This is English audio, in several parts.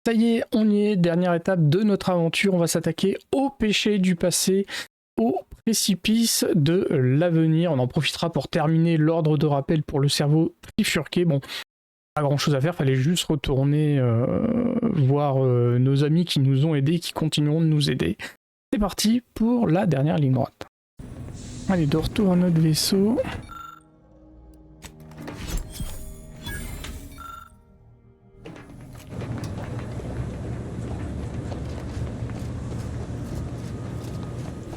Ça y est, on y est, dernière étape de notre aventure, on va s'attaquer aux péchés du passé, au précipice de l'avenir. On en profitera pour terminer l'ordre de rappel pour le cerveau trifurqué. Bon, pas grand chose à faire, fallait juste retourner voir nos amis qui nous ont aidés, qui continueront de nous aider. C'est parti pour la dernière ligne droite. Allez, de retour à notre vaisseau.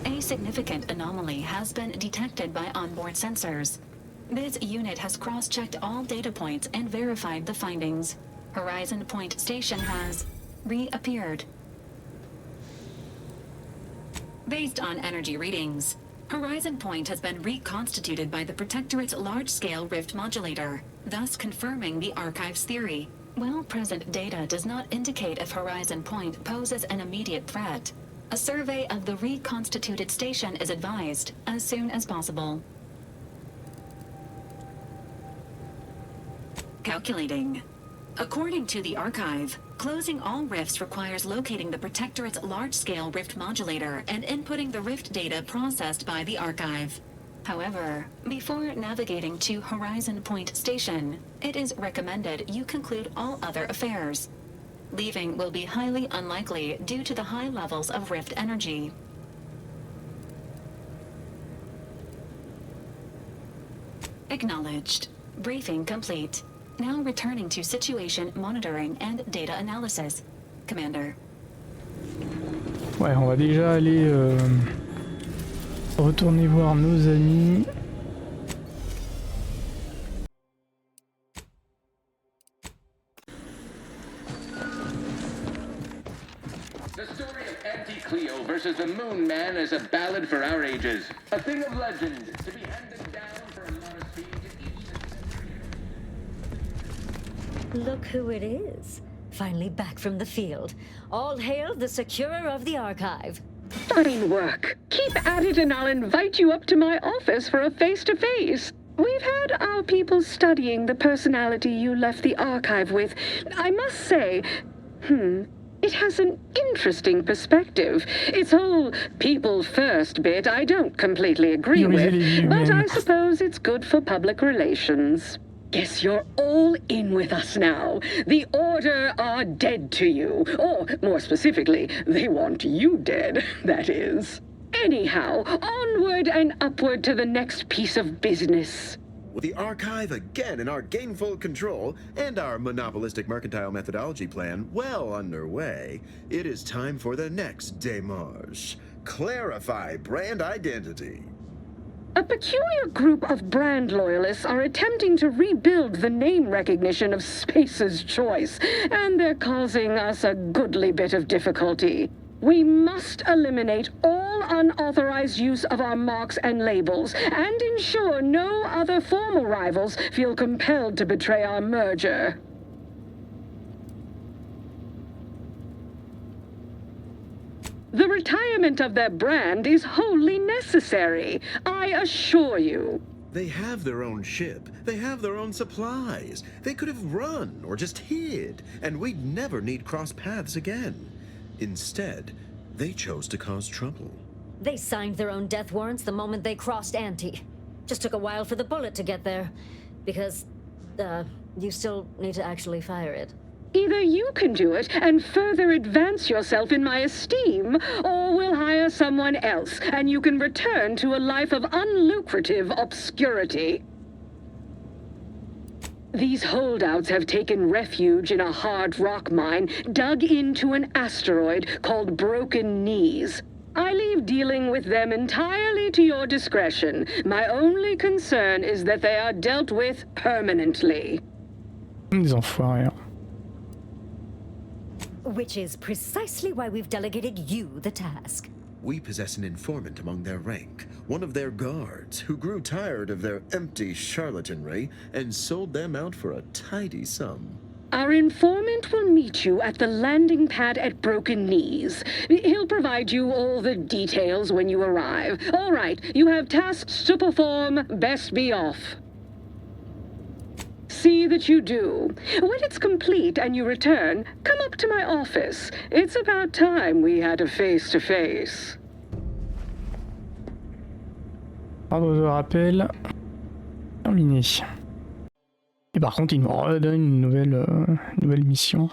A significant anomaly has been detected by onboard sensors. This unit has cross-checked all data points and verified the findings. Horizon Point Station has reappeared. Based on energy readings, Horizon Point has been reconstituted by the Protectorate's large-scale rift modulator, thus confirming the Archive's theory. While present data does not indicate if Horizon Point poses an immediate threat, a survey of the reconstituted station is advised as soon as possible. Calculating. According to the Archive, closing all rifts requires locating the Protectorate's large-scale rift modulator and inputting the rift data processed by the Archive. However, before navigating to Horizon Point Station, it is recommended you conclude all other affairs. Leaving will be highly unlikely due to the high levels of rift energy. Acknowledged. Briefing complete. Now returning to situation monitoring and data analysis. Commander. Ouais, on va déjà aller retourner voir nos amis. Versus the Moon Man is a ballad for our ages. A thing of legend to be handed down for a lot of speed in each century. Look who it is. Finally back from the field. All hail the securer of the Archive. Fine work. Keep at it and I'll invite you up to my office for a face-to-face. We've had our people studying the personality you left the Archive with. I must say, it has an interesting perspective. Its whole people first bit I don't completely agree with, but I suppose it's good for public relations. Guess you're all in with us now. The Order are dead to you. Or, more specifically, they want you dead, that is. Anyhow, onward and upward to the next piece of business. With the Archive again in our gainful control and our monopolistic mercantile methodology plan well underway, it is time for the next démarche. Clarify brand identity. A peculiar group of brand loyalists are attempting to rebuild the name recognition of Space's Choice, and they're causing us a goodly bit of difficulty. We must eliminate all unauthorized use of our marks and labels, and ensure no other formal rivals feel compelled to betray our merger. The retirement of their brand is wholly necessary, I assure you. They have their own ship. They have their own supplies. They could have run or just hid, and we'd never need cross paths again. Instead, they chose to cause trouble. They signed their own death warrants the moment they crossed ante. Just took a while for the bullet to get there. Because, you still need to actually fire it. Either you can do it and further advance yourself in my esteem, or we'll hire someone else, and you can return to a life of unlucrative obscurity. These holdouts have taken refuge in a hard rock mine dug into an asteroid called Broken Knees. I leave dealing with them entirely to your discretion. My only concern is that they are dealt with permanently. Des enfoirés. Which is precisely why we've delegated you the task. We possess an informant among their rank, one of their guards, who grew tired of their empty charlatanry and sold them out for a tidy sum. Our informant will meet you at the landing pad at Broken Knees. He'll provide you all the details when you arrive. All right, you have tasks to perform. Best be off. see that you do. When it's complete and you return, come up to my office. It's about time we had a face-to-face. Ordre de rappel. Terminé. Et par contre, il nous redonne une nouvelle mission.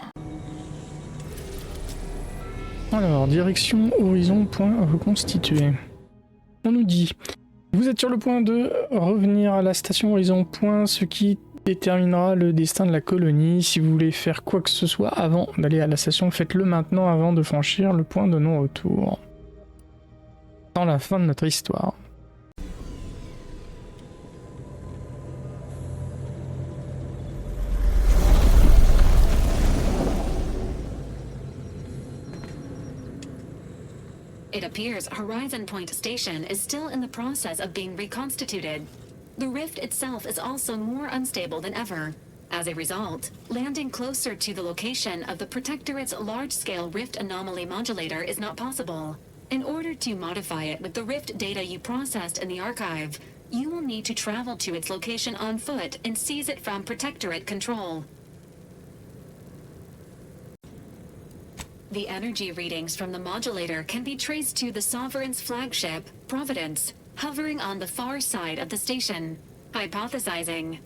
Alors, direction horizon point reconstitué. On nous dit, vous êtes sur le point de revenir à la station horizon point, ce qui déterminera le destin de la colonie. Si vous voulez faire quoi que ce soit avant d'aller à la station, faites-le maintenant avant de franchir le point de non-retour. Dans la fin de notre histoire. It appears Horizon Point Station is still in the process of being reconstituted. The rift itself is also more unstable than ever. As a result, landing closer to the location of the Protectorate's large-scale rift anomaly modulator is not possible. In order to modify it with the rift data you processed in the archive, you will need to travel to its location on foot and seize it from Protectorate control. The energy readings from the modulator can be traced to the Sovereign's flagship, Providence, hovering on the far side of the station. Hypothesizing.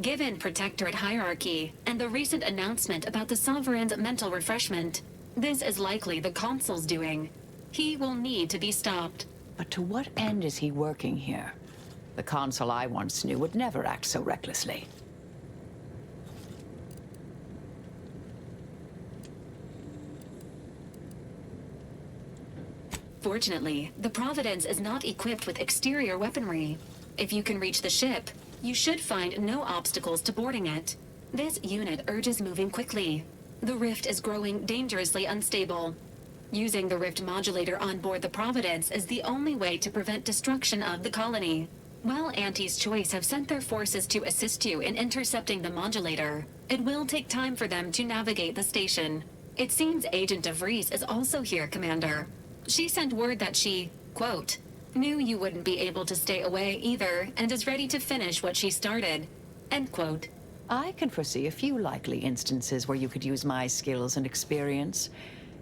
Given Protectorate hierarchy and the recent announcement about the Sovereign's mental refreshment, this is likely the Consul's doing. He will need to be stopped. But to what end is he working here? The Consul I once knew would never act so recklessly. Fortunately, the Providence is not equipped with exterior weaponry. If you can reach the ship, you should find no obstacles to boarding it. This unit urges moving quickly. The rift is growing dangerously unstable. Using the rift modulator on board the Providence is the only way to prevent destruction of the colony. While Auntie's Choice have sent their forces to assist you in intercepting the modulator, it will take time for them to navigate the station. It seems Agent de Vries is also here, Commander. She sent word that she, quote, knew you wouldn't be able to stay away either and is ready to finish what she started, end quote. I can foresee a few likely instances where you could use my skills and experience,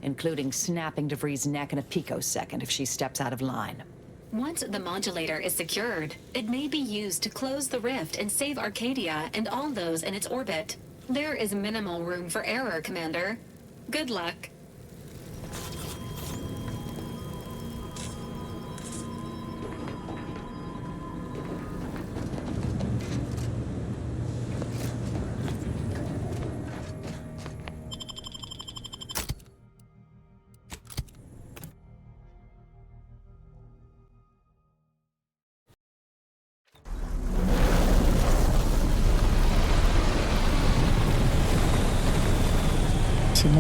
including snapping de Vries' neck in a picosecond if she steps out of line. Once the modulator is secured, it may be used to close the rift and save Arcadia and all those in its orbit. There is minimal room for error, Commander. Good luck.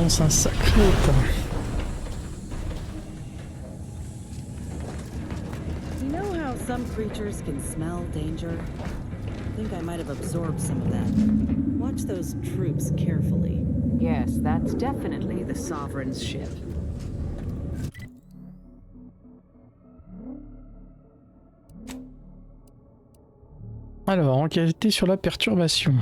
C'est un sacré état. You know how some creatures can smell danger? I think I might have absorbed some of that. Watch those troops carefully. Yes, that's definitely the Sovereign's ship. Alors, enquêter sur la perturbation.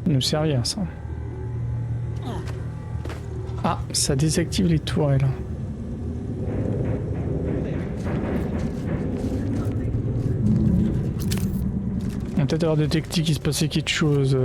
Nous servir ça. Ah, ça désactive les tourelles. On va peut-être avoir détecté qu'il se passait quelque chose.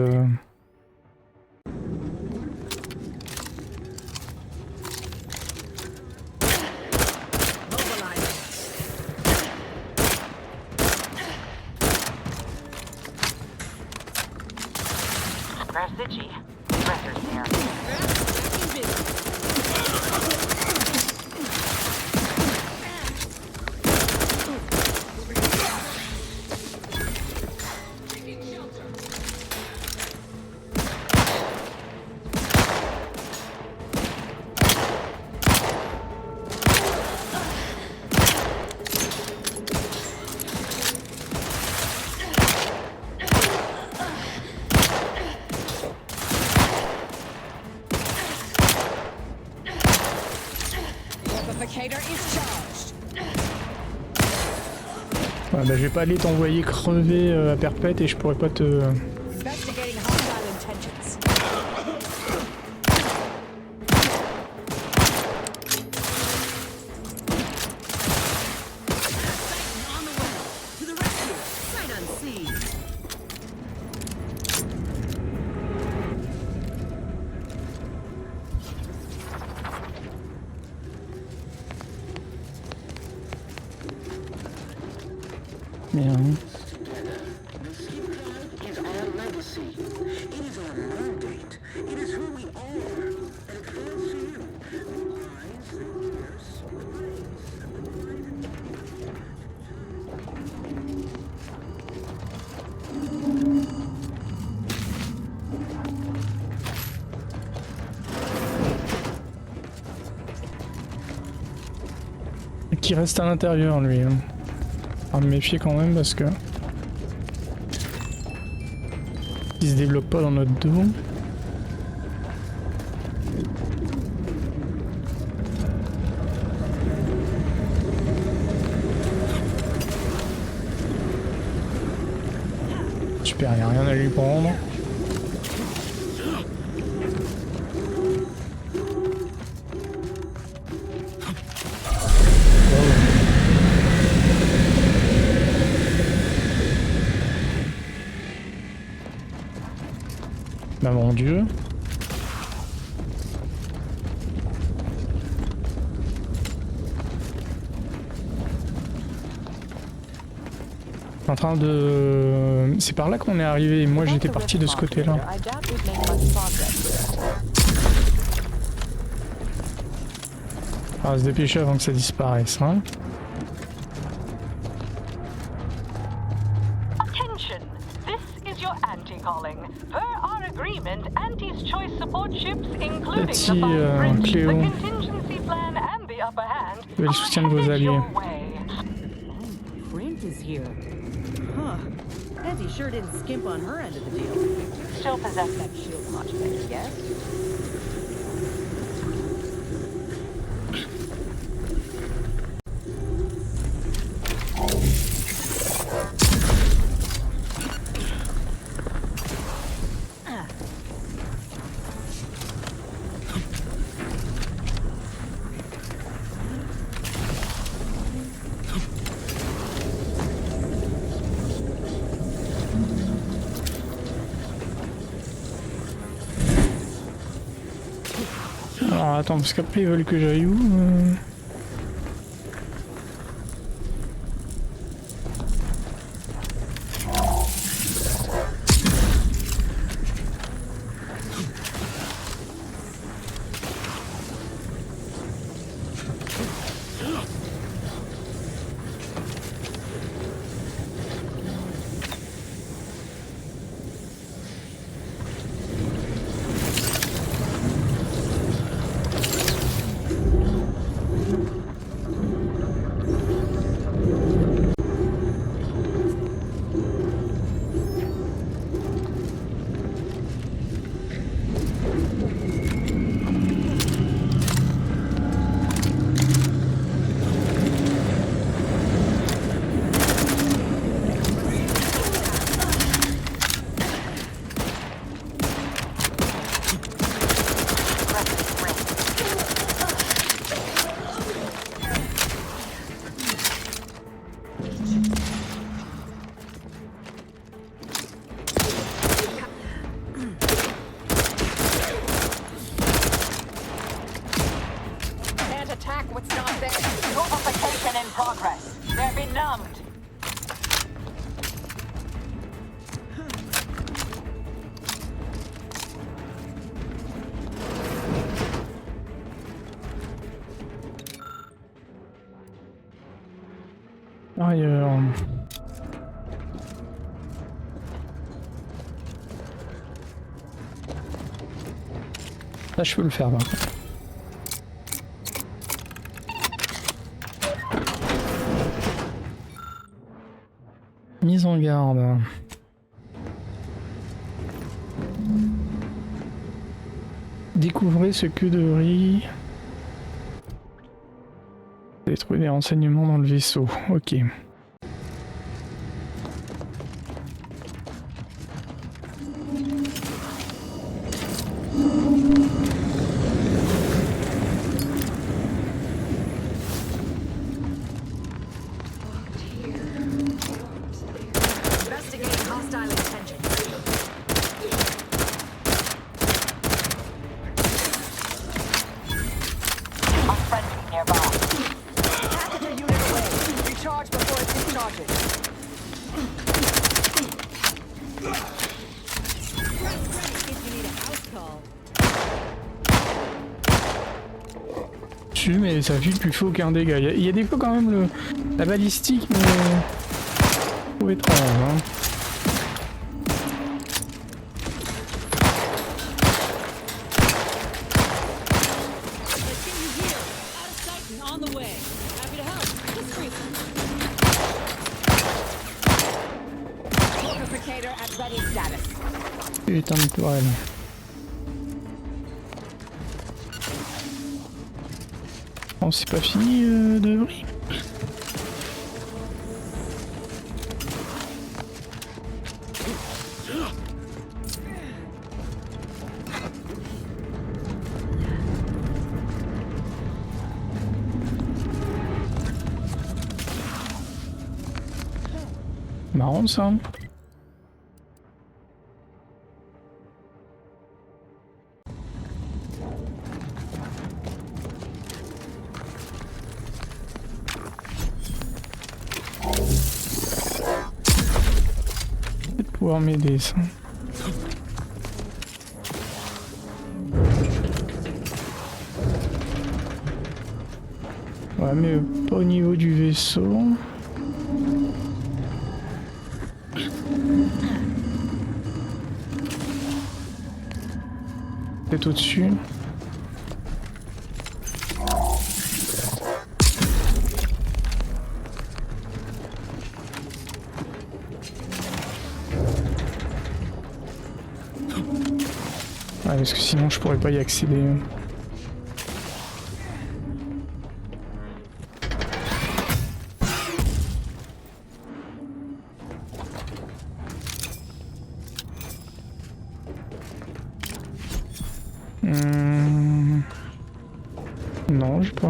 Ouais, bah, je vais pas aller t'envoyer crever à perpète et je pourrais pas te... Merde. Qui reste à l'intérieur lui. Hein. À me méfier quand même parce que il se débloque pas dans notre dos. Super, il n'y a rien à lui prendre. Bah mon dieu. En train de... C'est par là qu'on est arrivé et moi j'étais parti de ce côté-là. On va se dépêcher avant que ça disparaisse, hein. Petit Cléo. Le soutien de vos alliés. Is here. Huh. Auntie sure didn't skimp on her end of the deal. Still possess that shield modulator, yes? Alors attends, parce qu'après ils veulent que j'aille où ailleurs. Là, je peux le faire, par contre. Mise en garde. Découvrez ce que de Vries. Vous allez trouver des renseignements dans le vaisseau. Ok. Mais ça fait plus faux qu'un dégât. Il y a des fois quand même la balistique, mais trop étrange. Hein. Putain de tourelle. Oh, c'est pas fini de Vries. Marrant ça. Pouvoir m'aider ça. Ouais, mais pas au niveau du vaisseau. Peut-être au-dessus. Ouais, parce que sinon je pourrais pas y accéder. Non, j'ai pas...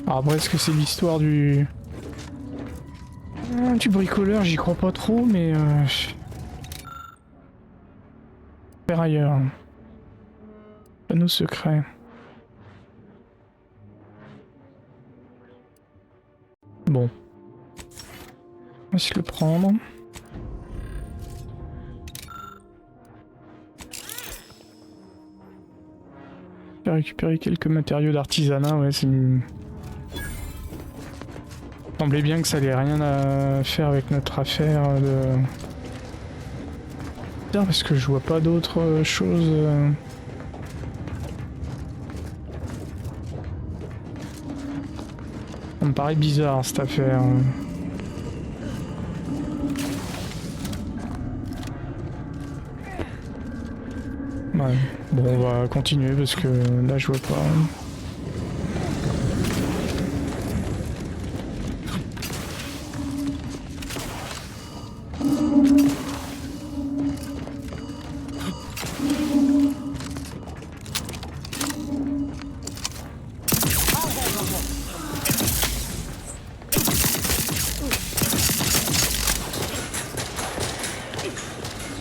Alors après, est-ce que c'est l'histoire du bricoleur? J'y crois pas trop, mais... Faire ailleurs. Panneau secret. Bon. On va se le prendre. Récupérer quelques matériaux d'artisanat, ouais, c'est... Il semblait bien que ça n'allait rien à faire avec notre affaire de... Parce que je vois pas d'autres choses... Ça me paraît bizarre cette affaire. Ouais, bon on va continuer parce que là je vois pas.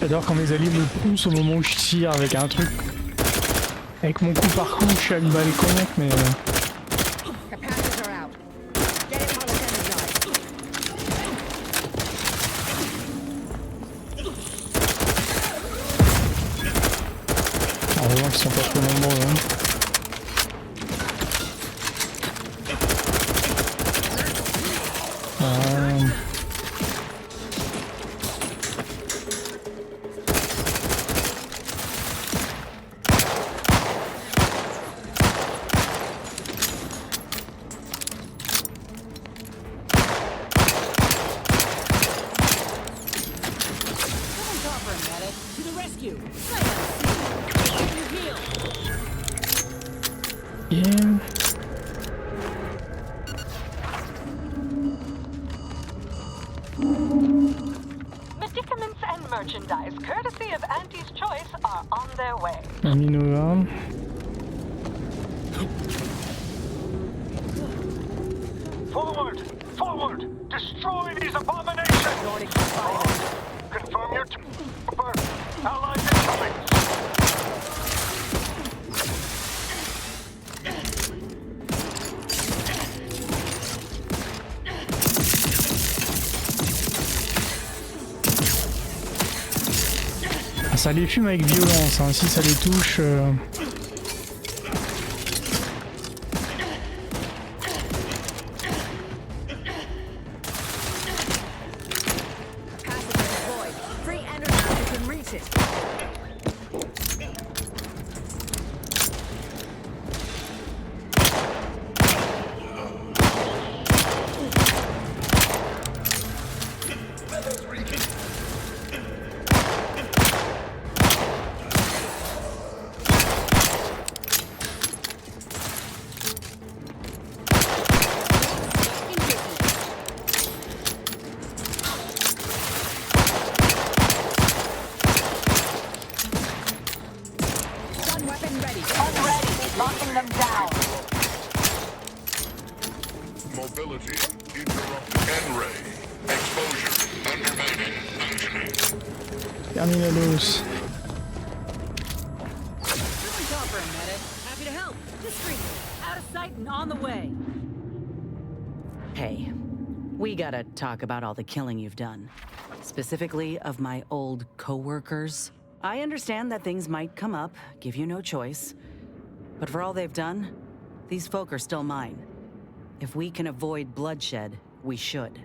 J'adore quand mes alliés me poussent au moment où je tire avec un truc. Avec mon coup par coup, je suis à une balle contre, mais... Heureusement qu'ils sont pas trop nombreux, hein. rescue. I have seen you. Yeah. Medicaments and merchandise, courtesy of Auntie's Choice, are on their way. Aminova. Forward! Forward! Destroy these abominations! Confirm your Trooper! Allies incoming! Ça les fume avec violence, hein. Si ça les touche... Terminalos. Happy to help. Discreetly. Out of sight and on the way. Hey, we gotta talk about all the killing you've done. Specifically of my old co-workers. I understand that things might come up, give you no choice. But for all they've done, these folk are still mine. If we can avoid bloodshed, we should.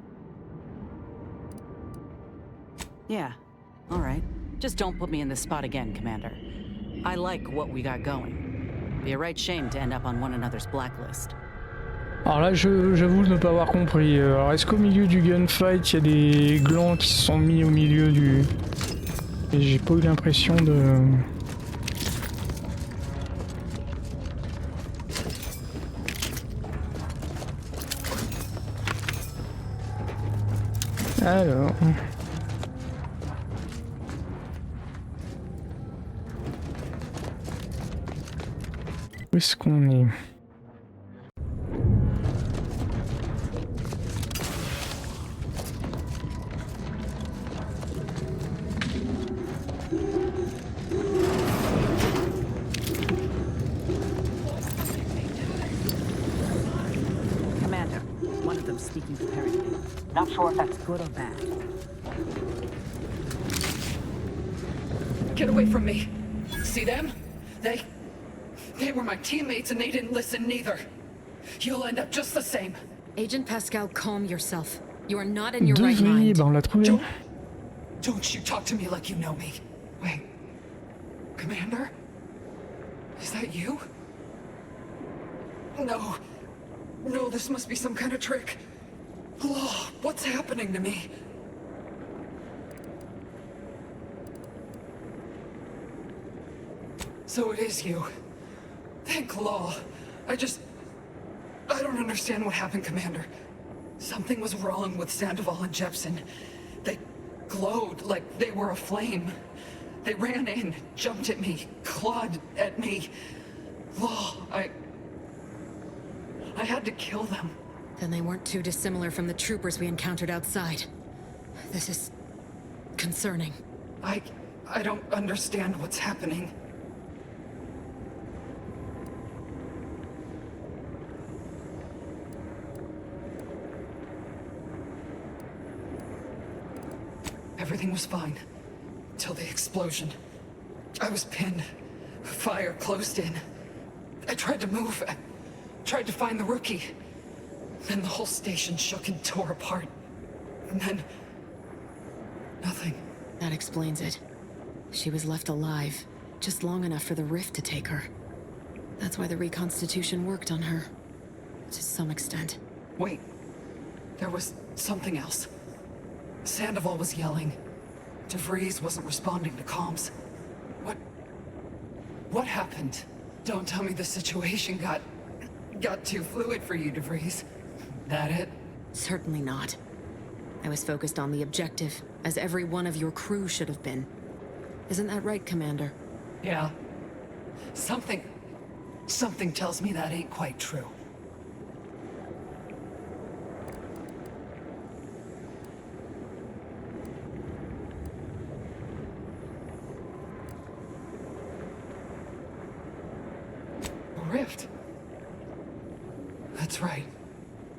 Yeah, all right. Just don't put me in this spot again, Commander. I like what we got going. Be a right shame to end up on one another's blacklist. Alors là, j'avoue ne pas avoir compris. Alors, est-ce qu'au milieu du gunfight, il y a des glands qui se sont mis au milieu du... Et j'ai pas eu l'impression de... Alors... Où est-ce qu'on est? Commander, one of them speaking apparently. Not sure if that's Good or bad? Get away from me. See them? They were my teammates and they didn't listen neither. You'll end up just the same. Agent Pascal, calm yourself. You are not in your De right Vries, mind. bah on l'a trouvé. Don't you talk to me like you know me. Wait. Commander? Is that you? No. No, this must be some kind of trick. Oh, what's happening to me? So it is you. Thank Law. I don't understand what happened, Commander. Something was wrong with Sandoval and Jepson. They glowed like they were aflame. They ran in, jumped at me, clawed at me. Law, I had to kill them. Then they weren't too dissimilar from the troopers we encountered outside. This is... concerning. I don't understand what's happening. Everything was fine. Till the explosion. I was pinned. Fire closed in. I tried to move. I tried to find the rookie. Then the whole station shook and tore apart. And then... nothing. That explains it. She was left alive, just long enough for the rift to take her. That's why the reconstitution worked on her. To some extent. Wait. There was something else. Sandoval was yelling. De Vries wasn't responding to comms. What happened? Don't tell me the situation got too fluid for you, De Vries. That it? Certainly not. I was focused on the objective, as every one of your crew should have been. Isn't that right, Commander? Yeah. Something tells me that ain't quite true. Rift. That's right.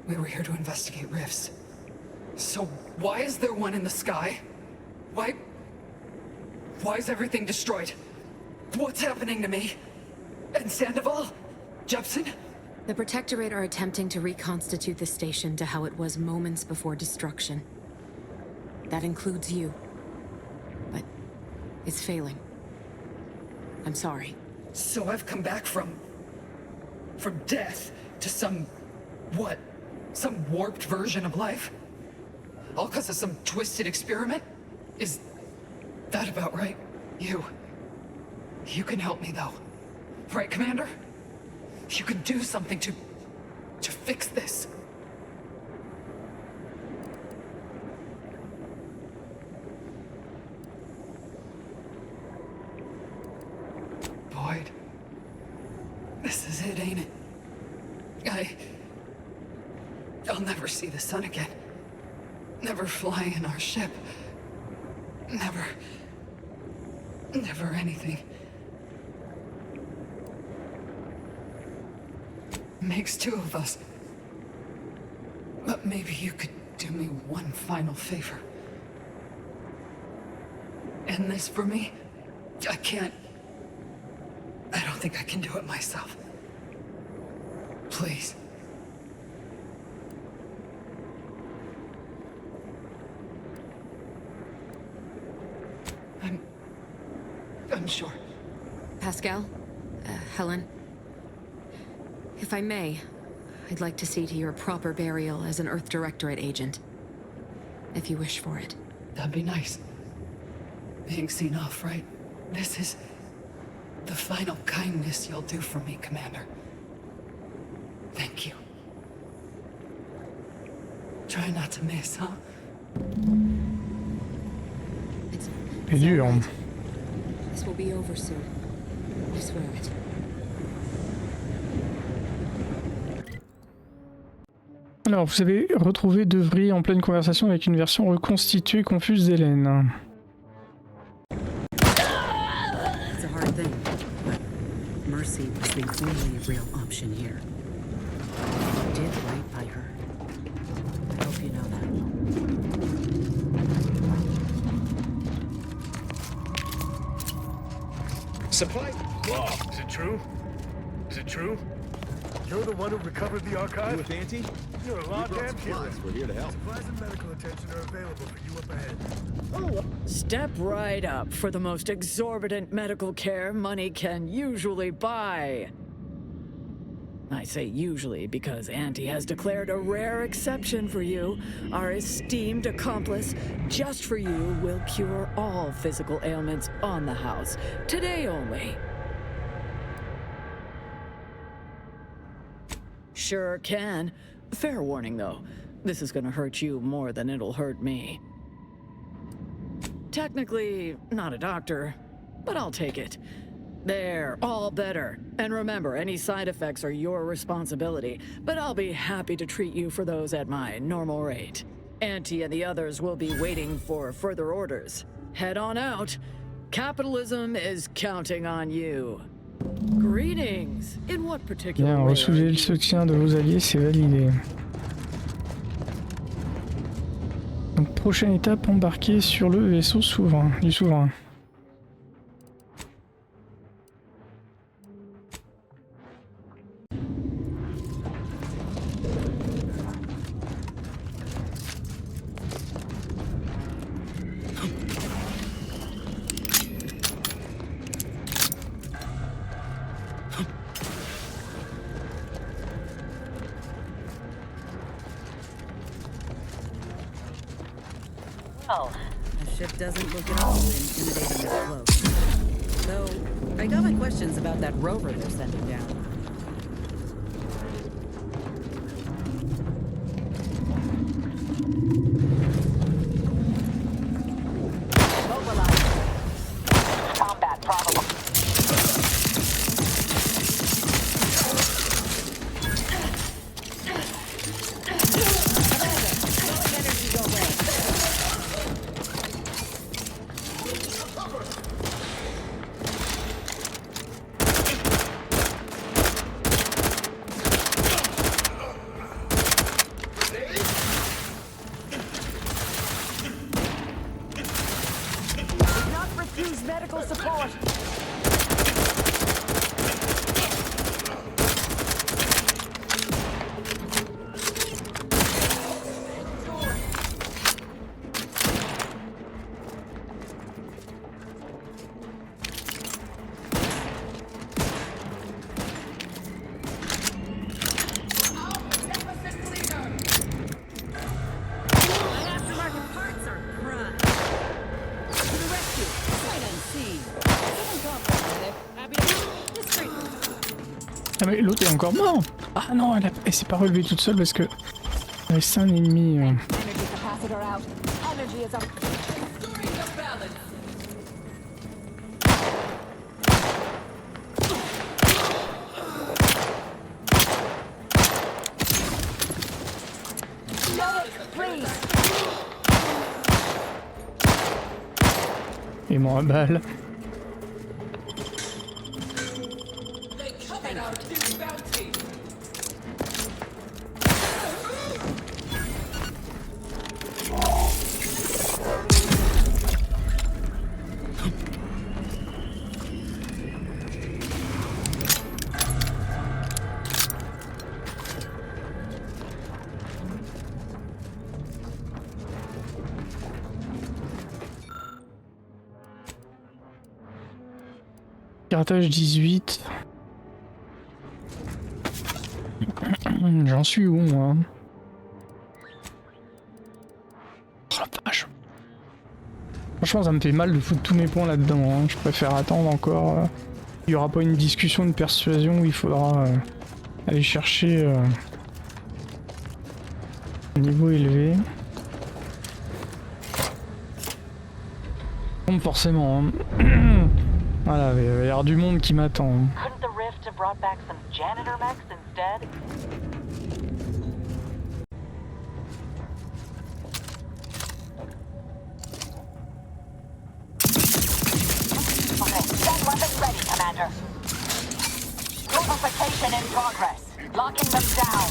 We were here to investigate rifts. So why is there one in the sky? Why is everything destroyed? What's happening to me? And Sandoval? Jepson? The Protectorate are attempting to reconstitute the station to how it was moments before destruction. That includes you. But it's failing. I'm sorry. So I've come back from death to some warped version of life? All because of some twisted experiment? Is that about right? You can help me though. Right, Commander? You can do something to fix this. Boyd. This is it, ain't it? I'll never see the sun again. Never fly in our ship. Never anything. Makes two of us. But maybe you could do me one final favor. End this for me? I don't think I can do it myself. Please. I'm sure. Pascal? Helen? If I may, I'd like to see to your proper burial as an Earth Directorate agent. If you wish for it. That'd be nice. Being seen off, right? This is the final kindness you'll do for me, Commander. Thank you. Try not to miss, huh? C'est dur. Hein. This will be over soon. I swear it. Alors, vous avez retrouvé De Vries en pleine conversation avec une version reconstituée confuse d'Hélène. It's a hard thing, but mercy was the only real option here. I did right by her. I hope you know that. Supply? Whoa. Is it true? Is it true? You're the one who recovered the archive? You with Auntie? You're a lot damn hero. We're here to help. Supplies and medical attention are available for you up ahead. Oh. Step right up for the most exorbitant medical care money can usually buy. I say usually because Auntie has declared a rare exception for you. Our esteemed accomplice, just for you, will cure all physical ailments on the house. Today only. Sure can. Fair warning, though. This is gonna hurt you more than it'll hurt me. Technically, not a doctor, but I'll take it. There, all better. And remember, any side effects are your responsibility, but I'll be happy to treat you for those at my normal rate. Auntie and the others will be waiting for further orders. Head on out. Capitalism is counting on you. Greetings. In what particular Bien, recevez le soutien de vos alliés, c'est validé. Donc, prochaine étape, embarquer sur le vaisseau du souverain. Well, the ship doesn't look at all intimidating up close. Though, I got my questions about that rover they're sending down. Combat probable. Medical support. Ah mais l'autre est encore mort. Ah non, elle s'est pas relevée toute seule parce que il restait un ennemi. Et moi balle. Piratage 18. J'en suis où moi? Oh la vache. Franchement ça me fait mal de foutre tous mes points là-dedans. Hein. Je préfère attendre encore. Il n'y aura pas une discussion de persuasion où il faudra aller chercher un niveau élevé. Comme forcément. Hein. Voilà, il va y avoir du monde qui m'attend. Couldn't the rift have brought back some janitor mechs instead? Okay, send weapons ready, Commander. Liquefaction in progress. Locking them down.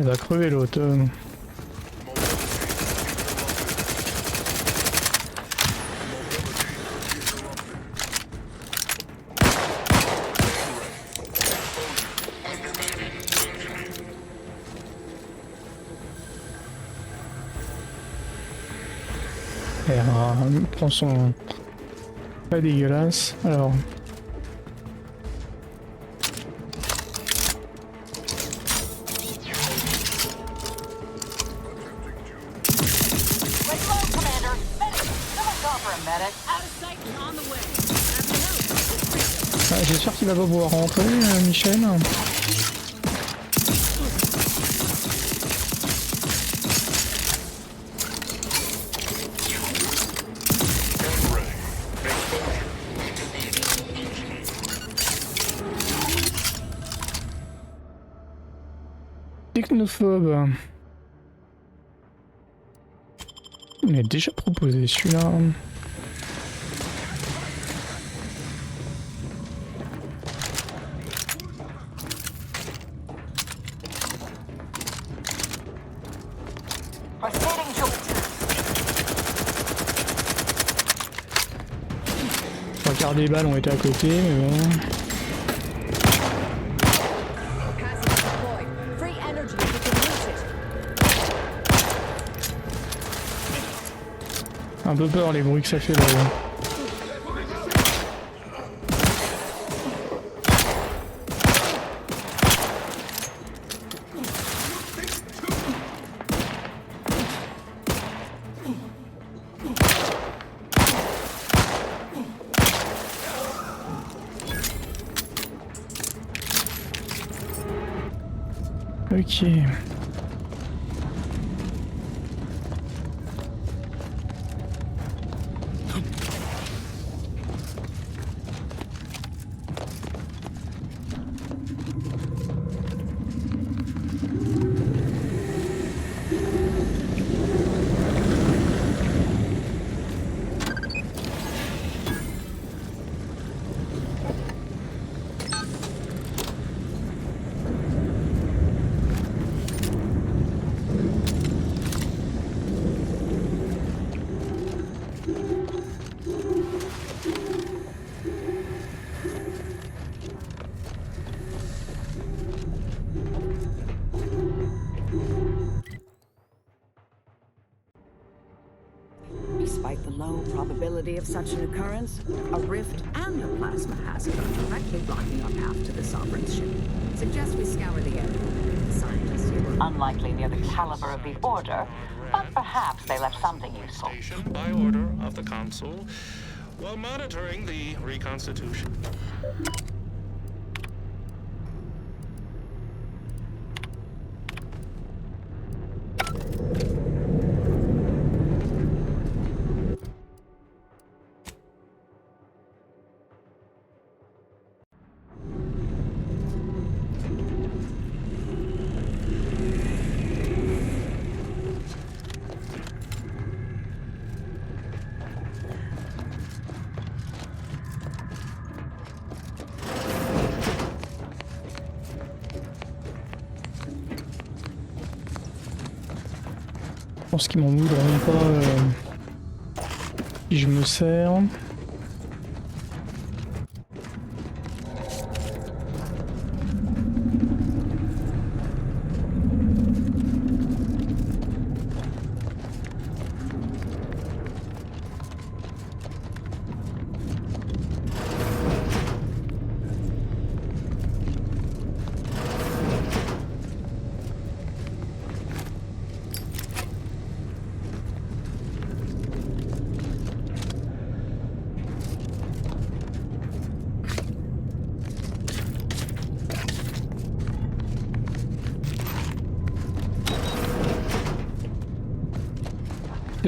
Elle va crever l'autre. Elle prend son... Pas dégueulasse. Alors... J'espère qu'il va pas pouvoir rentrer, Michel. Technophobe. On a déjà proposé celui-là. Les balles ont été à côté, mais bon. Un peu peur les bruits que ça fait là. Ok. Despite the low probability of such an occurrence, a rift and a plasma hazard are directly blocking our path to the Sovereign's ship. Suggest we scour the area. The scientists here are Unlikely near the caliber of the Order, but perhaps they left something useful. By order of the consul, while monitoring the reconstitution. Je pense qu'ils m'en voudront pas si je me sers.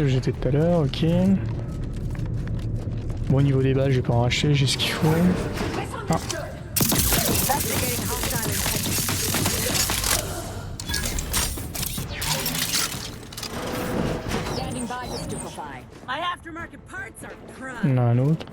J'étais tout à l'heure, ok. Bon, au niveau des balles, je vais pas en racheter, j'ai ce qu'il faut. Ah. Il y en a un autre.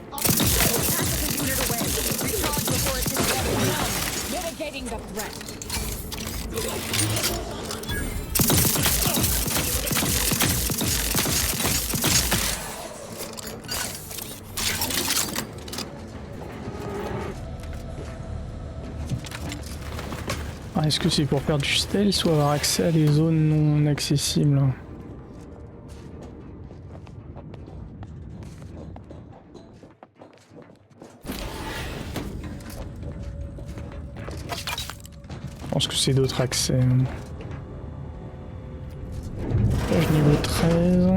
Est-ce que c'est pour faire du stealth ou avoir accès à des zones non accessibles? Je pense que c'est d'autres accès. Page niveau 13.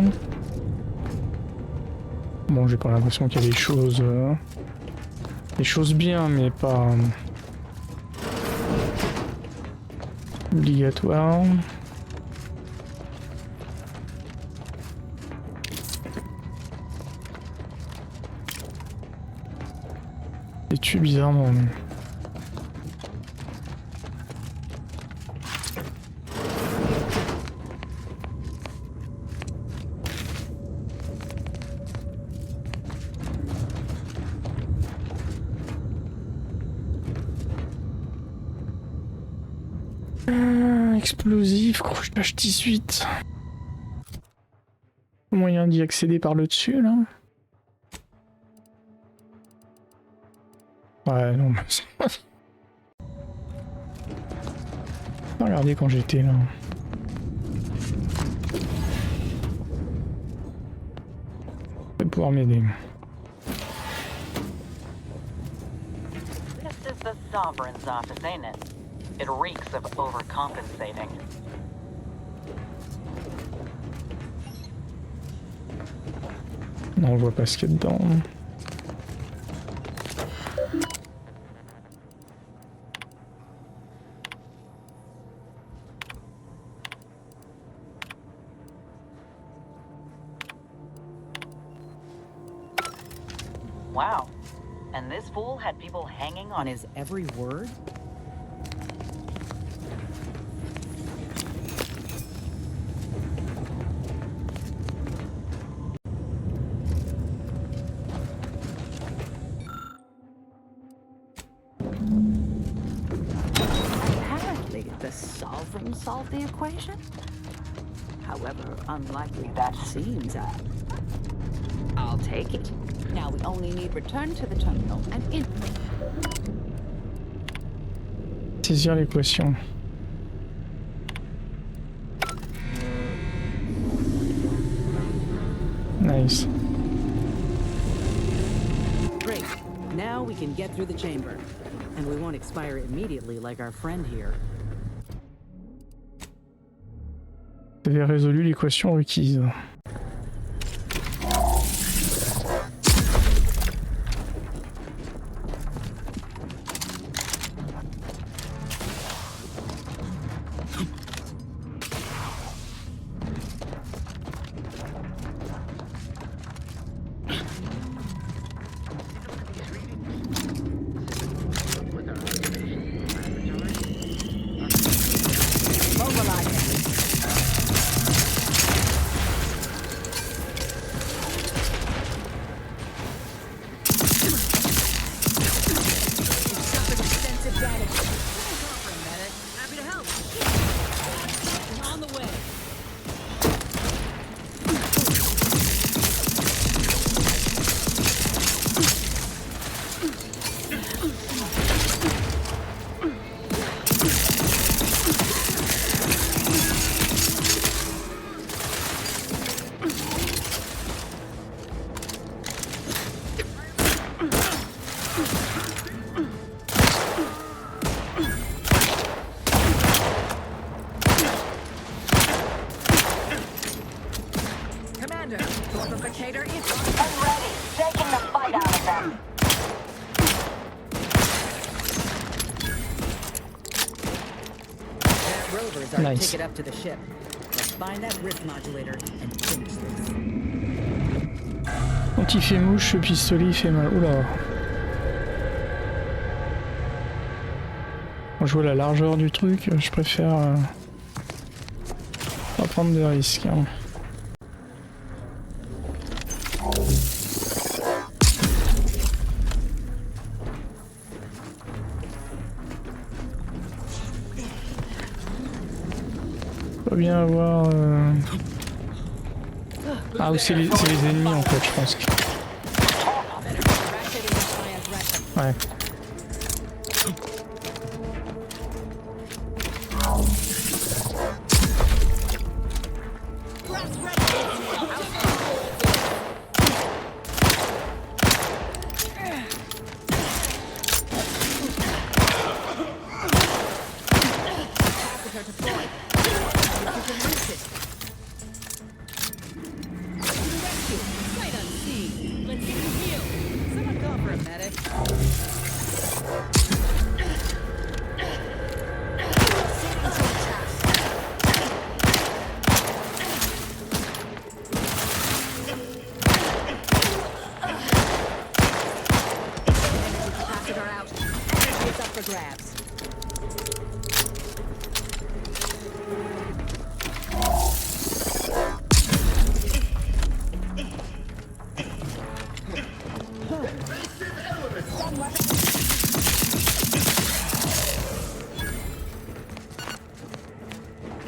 Bon, j'ai pas l'impression qu'il y a des choses... des choses bien, mais pas... obligatoire. Et tu es bizarrement. Explosif, crochetage 18. Moyen d'y accéder par le dessus là. Ouais, non, mais c'est... Regardez quand j'étais là. Je vais pouvoir m'aider. This is the Sovereign's office, ain't it? It reeks of overcompensating. Non, on voit pas ce qu'il y a dedans. Wow. And this fool had people hanging on his every word? Apparently, the sovereign solved the equation. However unlikely that seems, I'll take it. Now we only need return to the terminal and in. Saisir l'équation. Nice. Great. Now we can get through the chamber. And we won't expire immediately like our friend here. Vous avez résolu l'équation requise. Nice. Take it up to the ship. Let's find that rift modulator and finish this. Quand il fait mouche, ce pistolet il fait mal. Oula. Quand je vois la largeur du truc, je préfère pas prendre de risques. Hein. Bien avoir ah ou c'est les ennemis en fait je pense que... ouais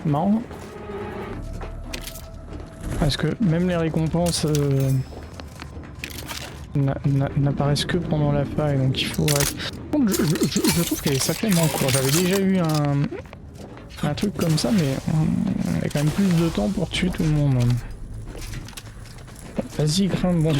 marrant parce que même les récompenses n'apparaissent que pendant la faille, donc il faut je trouve qu'elle est sacrément courte. J'avais déjà eu un truc comme ça, mais on a quand même plus de temps pour tuer tout le monde. Vas-y, grimpe, bon.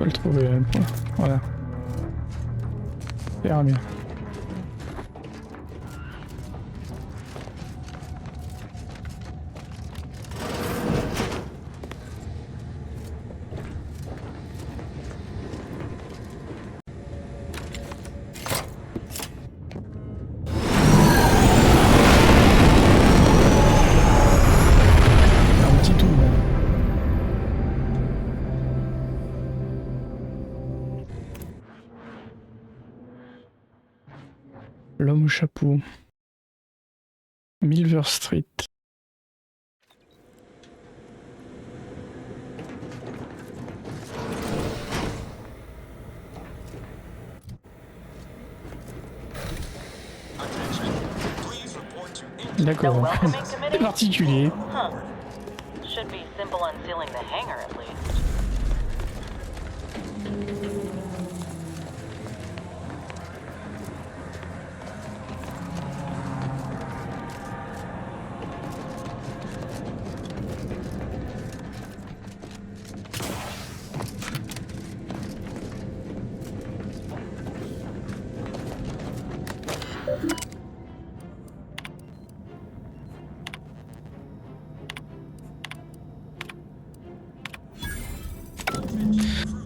Le trouver le point. Voilà. Ça ira bien. l'homme au chapeau. Milver Street. D'accord. C'est particulier. Should be simple unsealing the hangar at least.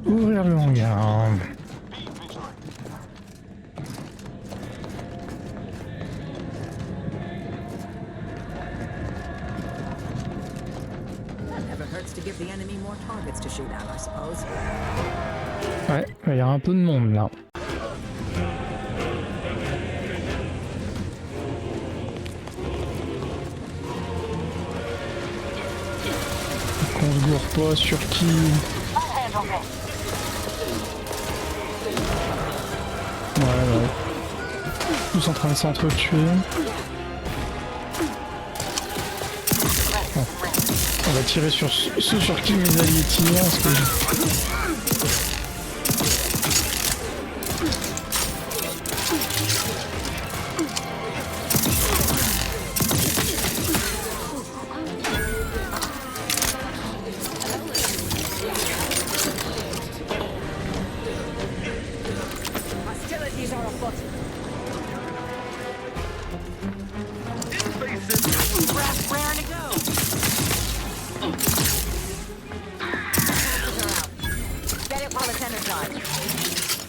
Ouvrir le hangar. Ouais, il y a un peu de monde là. Qu'on se gourre pas sur qui. Ouais. Tous en train de s'entretuer. Bon. On va tirer sur ceux sur qui mes alliés tirent. Parce que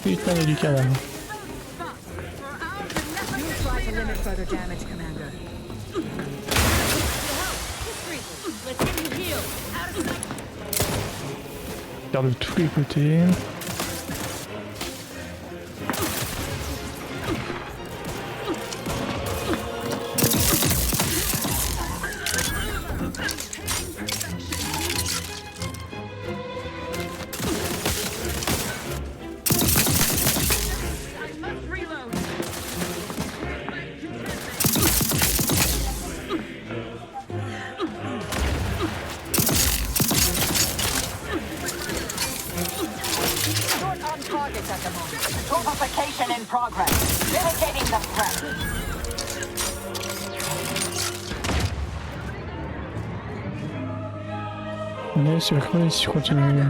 putain, il y a du cadavre. Regarde de tous les côtés. Mais c'est vrai si je continue.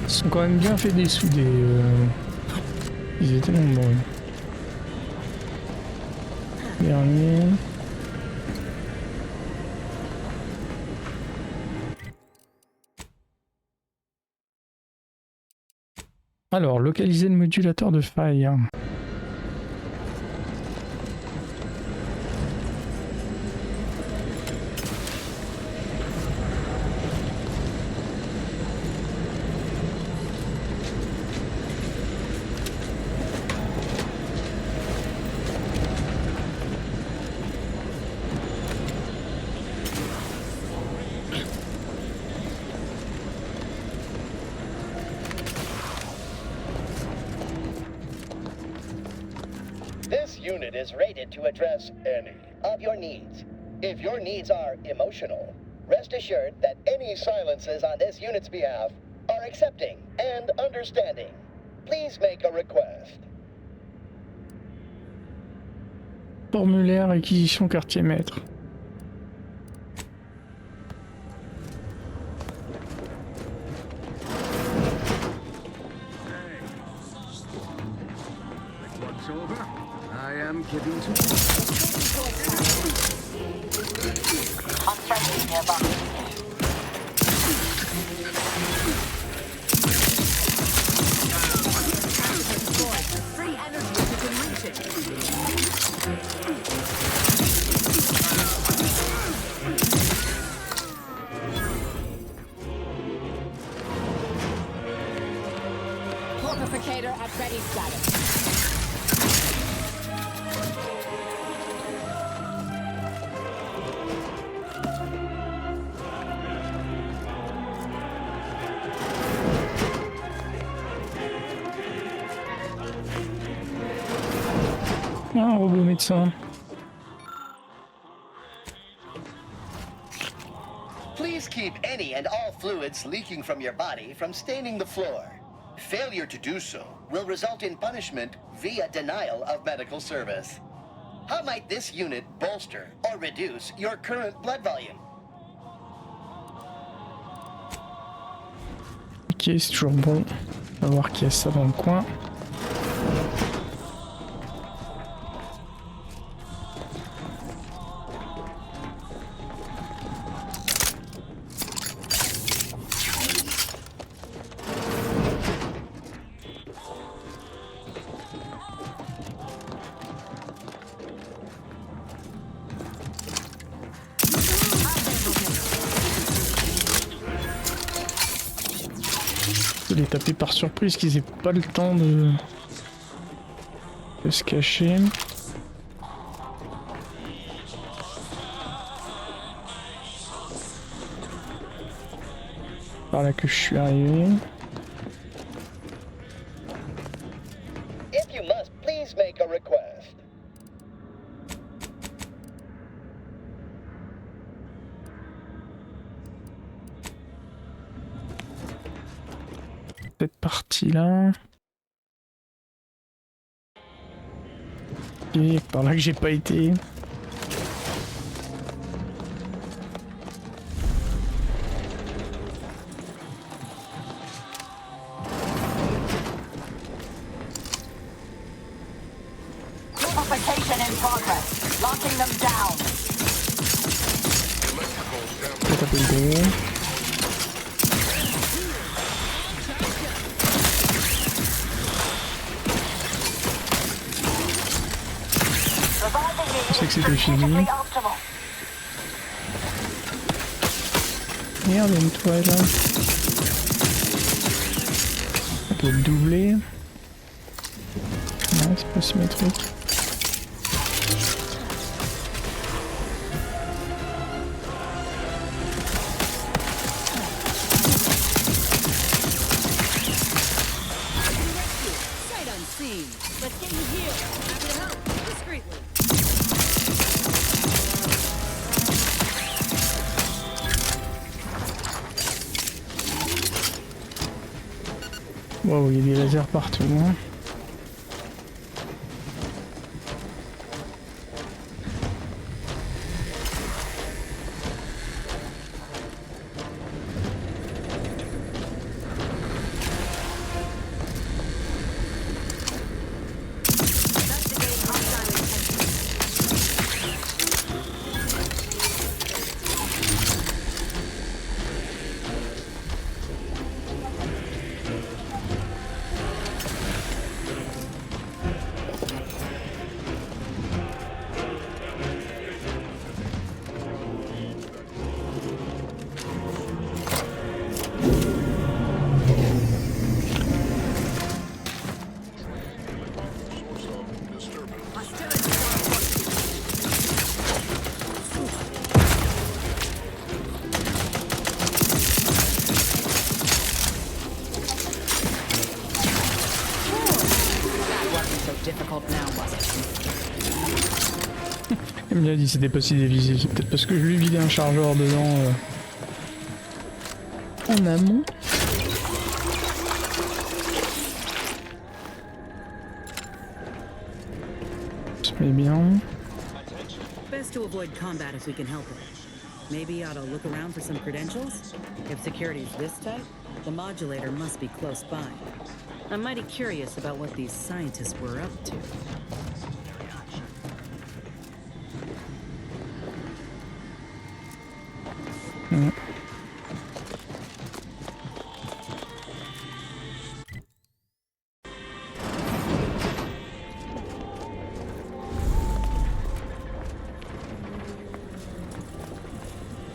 Ils sont quand même bien fait dessouder. Ils étaient nombreux. Dernier. Alors, localiser le modulateur de faille. Unit is rated to address any of your needs. If your needs are emotional, rest assured that any silences on this unit's behalf are are accepting and understanding. Please make a request. Formulaire, réquisition, quartier maître. I am giving to Unfriendly nearby. Free energy if you can reach it. Fortificator at ready status. Un robot médecin. Please keep any and all fluids leaking from your body from staining the floor. Failure to do so will result in punishment via denial of medical service. How might this unit bolster or reduce your current blood volume? Ok, c'est toujours bon. On va voir qui a ça dans le coin. Je les taper par surprise, qu'ils aient pas le temps de se cacher. Par là que je suis arrivé. If you must, please make a request. Cette partie-là. Et par là que j'ai pas été. Purification in progress. Locking them down. Je vais taper le gros. Je sais que c'était fini. Merde, une toile là. On peut le doubler. Non, c'est pas symétrique. Wow, il y a des lasers partout. Hein. Il me l'a dit, c'était pas si dévisé. C'est peut-être parce que je lui ai vidé un chargeur dedans en amont. Eh bien... Best to avoid combat if we can help it. Maybe you ought to look around for some credentials? If security's this tight, the modulator must be close by. I'm mighty curious about what these scientists were up to.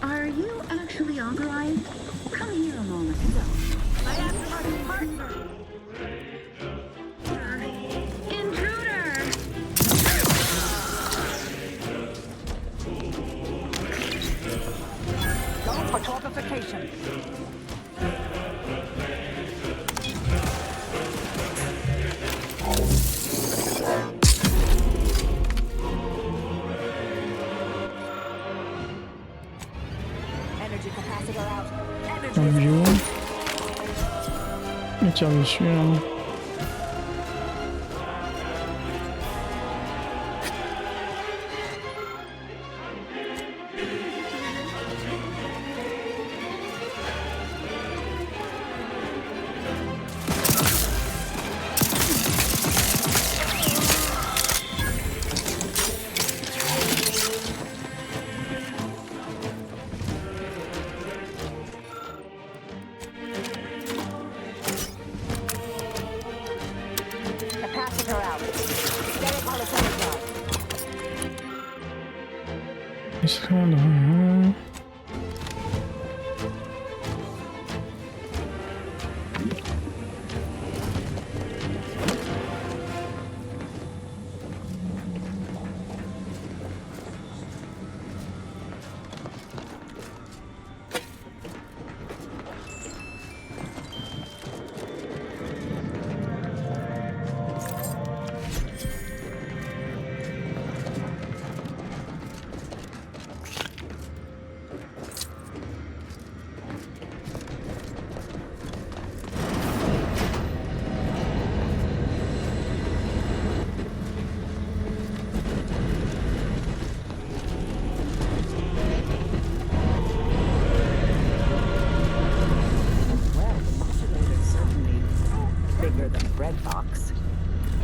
Are you actually authorized? Come here a moment. I asked about your partner. Intruder! Go for torpification. Energy capacitor out. Un bio. On tire dessus là. Capacitor out. Get it while it's on the job.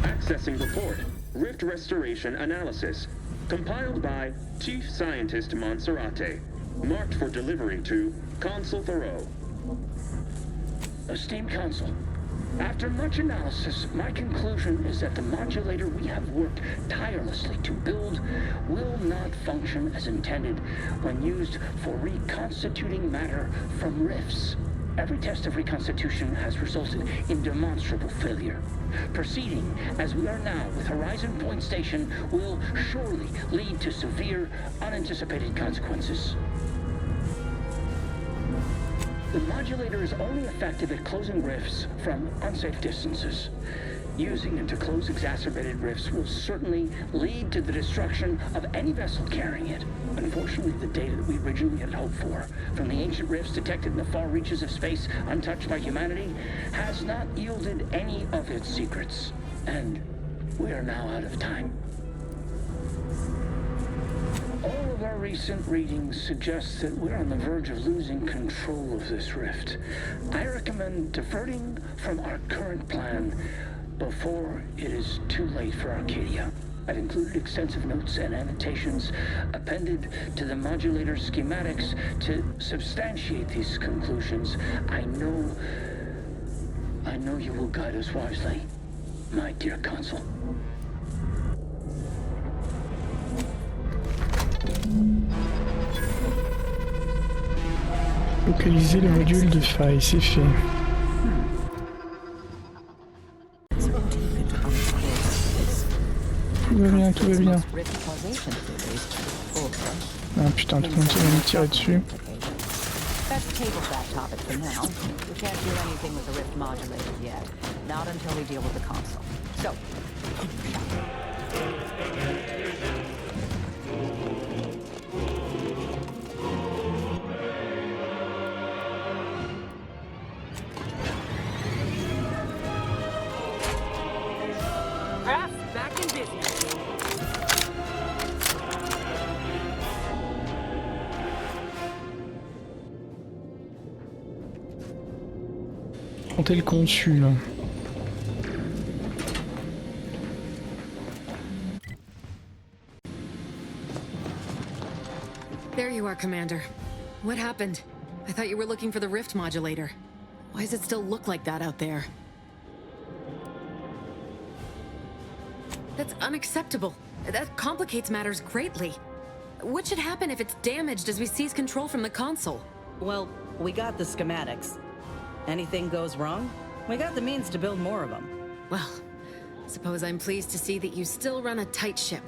Accessing report. Rift restoration analysis. Compiled by Chief Scientist Monserrate. Marked for delivery to Consul Thoreau. Esteemed Consul, after much analysis, my conclusion is that the modulator we have worked tirelessly to build will not function as intended when used for reconstituting matter from rifts. Every test of reconstitution has resulted in demonstrable failure. Proceeding as we are now with Horizon Point Station will surely lead to severe, unanticipated consequences. The modulator is only effective at closing rifts from unsafe distances. Using it to close exacerbated rifts will certainly lead to the destruction of any vessel carrying it. Unfortunately, the data that we originally had hoped for from the ancient rifts detected in the far reaches of space untouched by humanity has not yielded any of its secrets. And we are now out of time. All of our recent readings suggest that we're on the verge of losing control of this rift. I recommend diverting from our current plan before it is too late for Arcadia. I've included extensive notes and annotations appended to the modulator schematics to substantiate these conclusions. I know you will guide us wisely, my dear Consul. Localiser le module de faille, c'est fait. Tout va bien, tout va bien. Ah putain, tout le monde va me tirer dessus. Let's table that topic for now. We can't do anything with the rift modulator yet. Not until we deal with the console. So, back in business. Affronter le consul. There you are, Commander. What happened? I thought you were looking for the rift modulator. Why does it still look like that out there? That's unacceptable. That complicates matters greatly. What should happen if it's damaged as we seize control from the console? Well, we got the schematics. Anything goes wrong, we got the means to build more of them. Well, suppose I'm pleased to see that you still run a tight ship.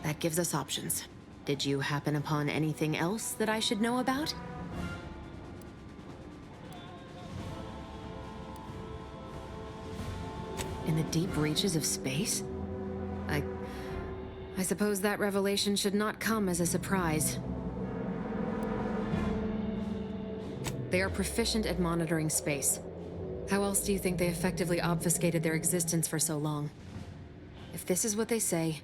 That gives us options. Did you happen upon anything else that I should know about? In the deep reaches of space? I suppose that revelation should not come as a surprise. They are proficient at monitoring space. How else do you think they effectively obfuscated their existence for so long? If this is what they say,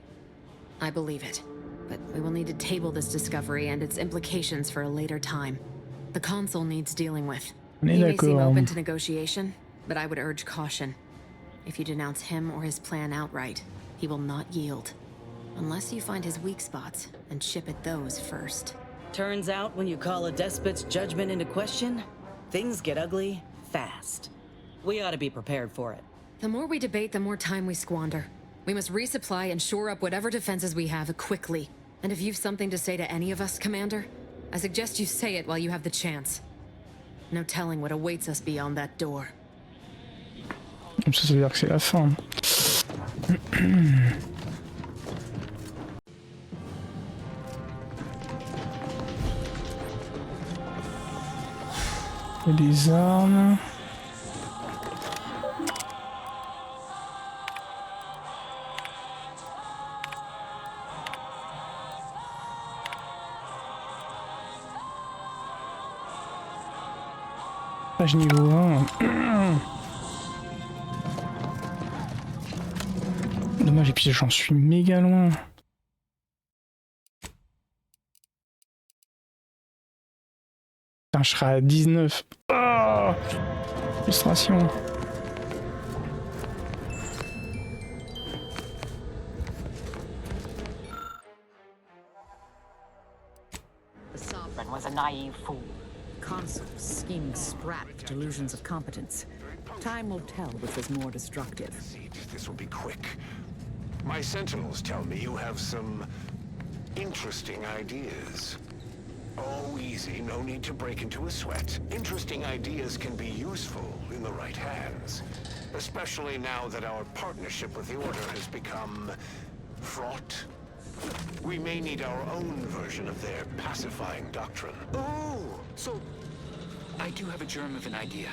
I believe it. But we will need to table this discovery and its implications for a later time. The console needs dealing with. He may seem open to negotiation, but I would urge caution. If you denounce him or his plan outright, he will not yield. Unless you find his weak spots and chip at those first. Turns out when you call a despot's judgment into question, things get ugly fast. We ought to be prepared for it. The more we debate, the more time we squander. We must resupply and shore up whatever defenses we have quickly. And if you've something to say to any of us, Commander, I suggest you say it while you have the chance. No telling what awaits us beyond that door. Ça veut dire que c'est la fin. Et des armes. Page niveau 1. Dommage, et puis j'en suis méga loin. Putain, je serai à 19. Oh, frustration. The sovereign was a naive fool. Consul, scheming sprat with delusions of competence. Time will tell which was more destructive. This will be quick. My sentinels tell me you have some interesting ideas. Oh, easy, no need to break into a sweat. Interesting ideas can be useful in the right hands. Especially now that our partnership with the Order has become fraught. We may need our own version of their pacifying doctrine. Oh, so I do have a germ of an idea.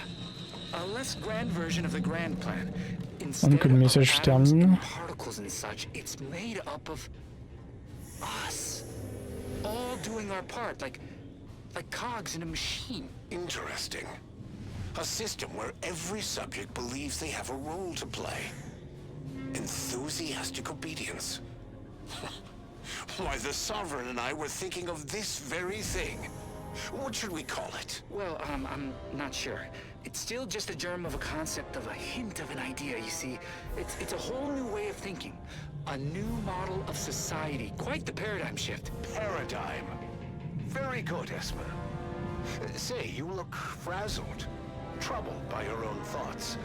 A less grand version of the grand plan. Instead que le message termine. Particles and such, it's made up of us. All doing our part, like cogs in a machine. Interesting. A system where every subject believes they have a role to play. Enthusiastic obedience. Why, the Sovereign and I were thinking of this very thing. What should we call it? Well, I'm not sure. It's still just a germ of a concept, of a hint of an idea, you see. It's a whole new way of thinking. A new model of society. Quite the paradigm shift. Paradigm. Very good, Esma. Say, you look frazzled, troubled by your own thoughts.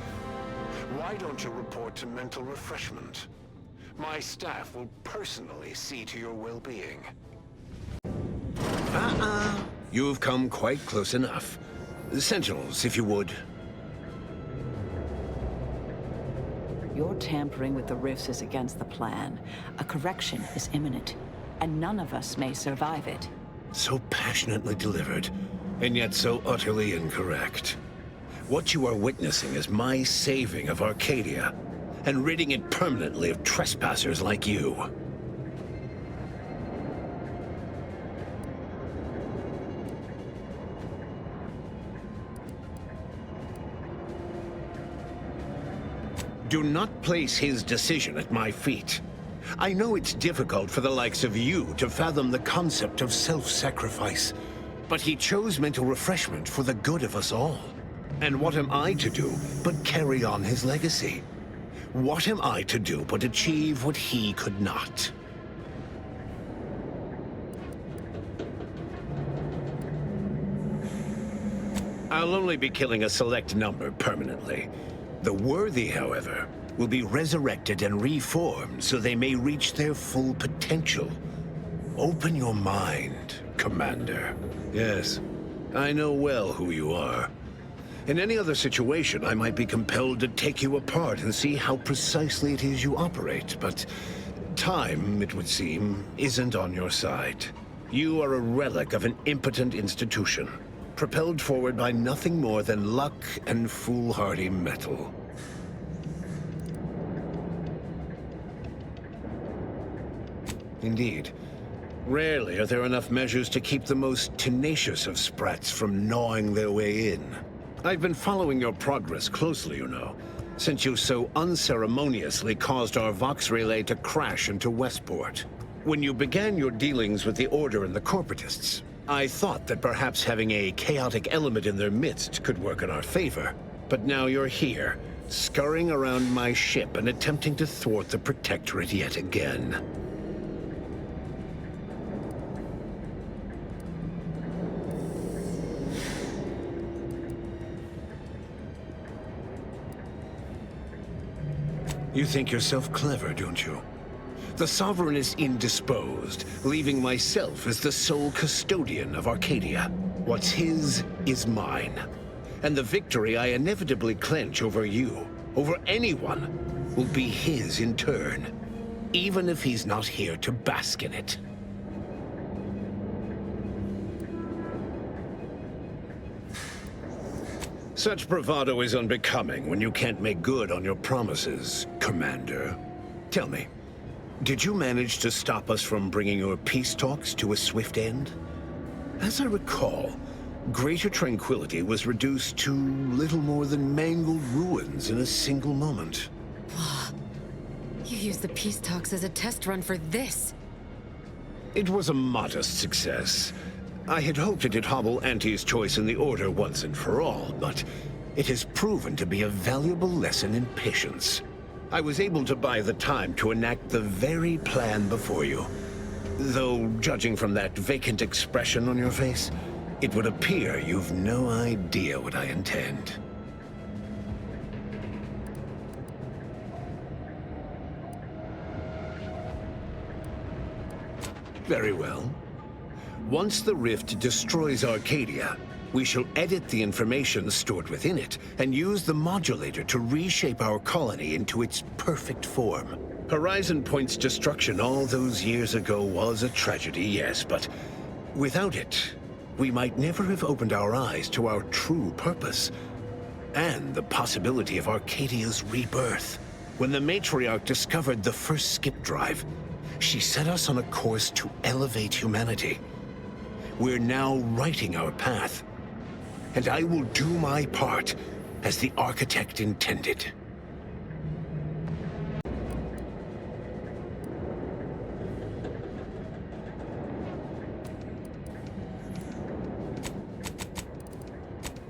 Why don't you report to mental refreshment? My staff will personally see to your well-being. You've come quite close enough. Sentinels, if you would. Your tampering with the rifts is against the plan. A correction is imminent, and none of us may survive it. So passionately delivered, and yet so utterly incorrect. What you are witnessing is my saving of Arcadia, and ridding it permanently of trespassers like you. Do not place his decision at my feet. I know it's difficult for the likes of you to fathom the concept of self-sacrifice, but he chose mental refreshment for the good of us all. And what am I to do but carry on his legacy? What am I to do but achieve what he could not? I'll only be killing a select number permanently. The worthy, however, will be resurrected and reformed so they may reach their full potential. Open your mind, Commander. Yes, I know well who you are. In any other situation, I might be compelled to take you apart and see how precisely it is you operate, but time, it would seem, isn't on your side. You are a relic of an impotent institution, propelled forward by nothing more than luck and foolhardy metal. Indeed. Rarely are there enough measures to keep the most tenacious of sprats from gnawing their way in. I've been following your progress closely, you know, since you so unceremoniously caused our Vox relay to crash into Westport. When you began your dealings with the Order and the Corporatists, I thought that perhaps having a chaotic element in their midst could work in our favor. But now you're here, scurrying around my ship and attempting to thwart the Protectorate yet again. You think yourself clever, don't you? The Sovereign is indisposed, leaving myself as the sole custodian of Arcadia. What's his is mine. And the victory I inevitably clench over you, over anyone, will be his in turn, even if he's not here to bask in it. Such bravado is unbecoming when you can't make good on your promises, Commander. Tell me, did you manage to stop us from bringing your peace talks to a swift end? As I recall, Greater Tranquility was reduced to little more than mangled ruins in a single moment. You used the peace talks as a test run for this. It was a modest success. I had hoped it'd hobble Auntie's choice in the Order once and for all, but it has proven to be a valuable lesson in patience. I was able to buy the time to enact the very plan before you. Though, judging from that vacant expression on your face, it would appear you've no idea what I intend. Very well. Once the rift destroys Arcadia, we shall edit the information stored within it and use the modulator to reshape our colony into its perfect form. Horizon Point's destruction all those years ago was a tragedy, yes, but without it, we might never have opened our eyes to our true purpose and the possibility of Arcadia's rebirth. When the matriarch discovered the first skip drive, she set us on a course to elevate humanity. We're now writing our path, and I will do my part as the architect intended.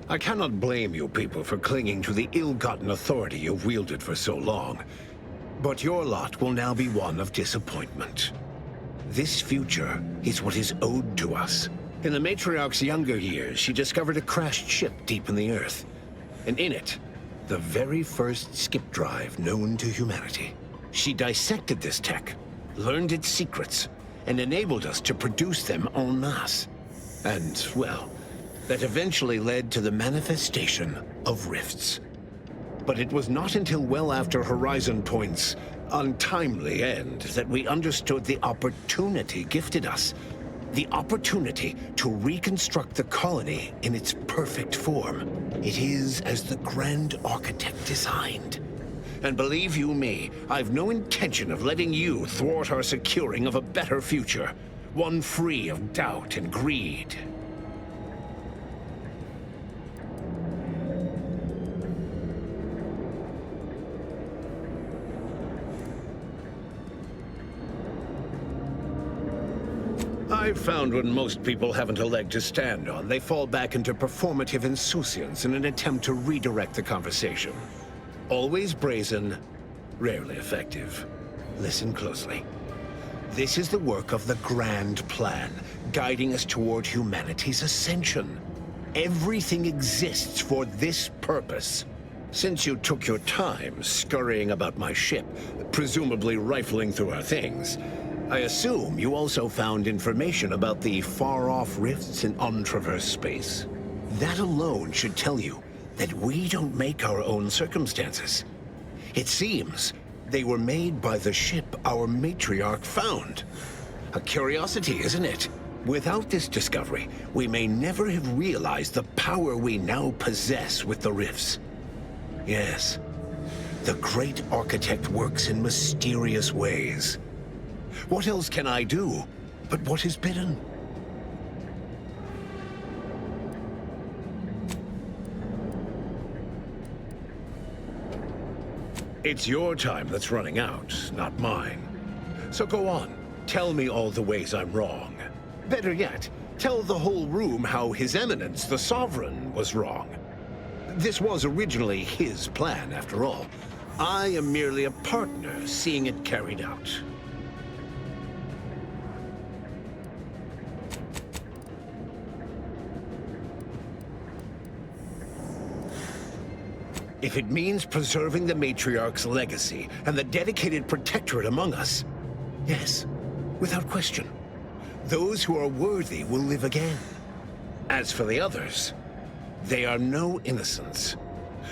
I cannot blame you people for clinging to the ill-gotten authority you've wielded for so long, but your lot will now be one of disappointment. This future is what is owed to us. In the matriarch's younger years, she discovered a crashed ship deep in the earth. And in it, the very first skip drive known to humanity. She dissected this tech, learned its secrets, and enabled us to produce them en masse. And, well, that eventually led to the manifestation of rifts. But it was not until well after Horizon Point's untimely end that we understood the opportunity gifted us. The opportunity to reconstruct the colony in its perfect form. It is as the Grand Architect designed. And believe you me, I've no intention of letting you thwart our securing of a better future. One free of doubt and greed. I I've found when most people haven't a leg to stand on, they fall back into performative insouciance in an attempt to redirect the conversation. Always brazen, rarely effective. Listen closely. This is the work of the Grand Plan, guiding us toward humanity's ascension. Everything exists for this purpose. Since you took your time scurrying about my ship, presumably rifling through our things, I assume you also found information about the far-off rifts in untraversed space. That alone should tell you that we don't make our own circumstances. It seems they were made by the ship our matriarch found. A curiosity, isn't it? Without this discovery, we may never have realized the power we now possess with the rifts. Yes, the great architect works in mysterious ways. What else can I do but what is bidden? It's your time that's running out, not mine. So go on, tell me all the ways I'm wrong. Better yet, tell the whole room how His Eminence, the Sovereign, was wrong. This was originally his plan, after all. I am merely a partner, seeing it carried out. If it means preserving the Matriarch's legacy and the dedicated protectorate among us, yes, without question. Those who are worthy will live again. As for the others, they are no innocents.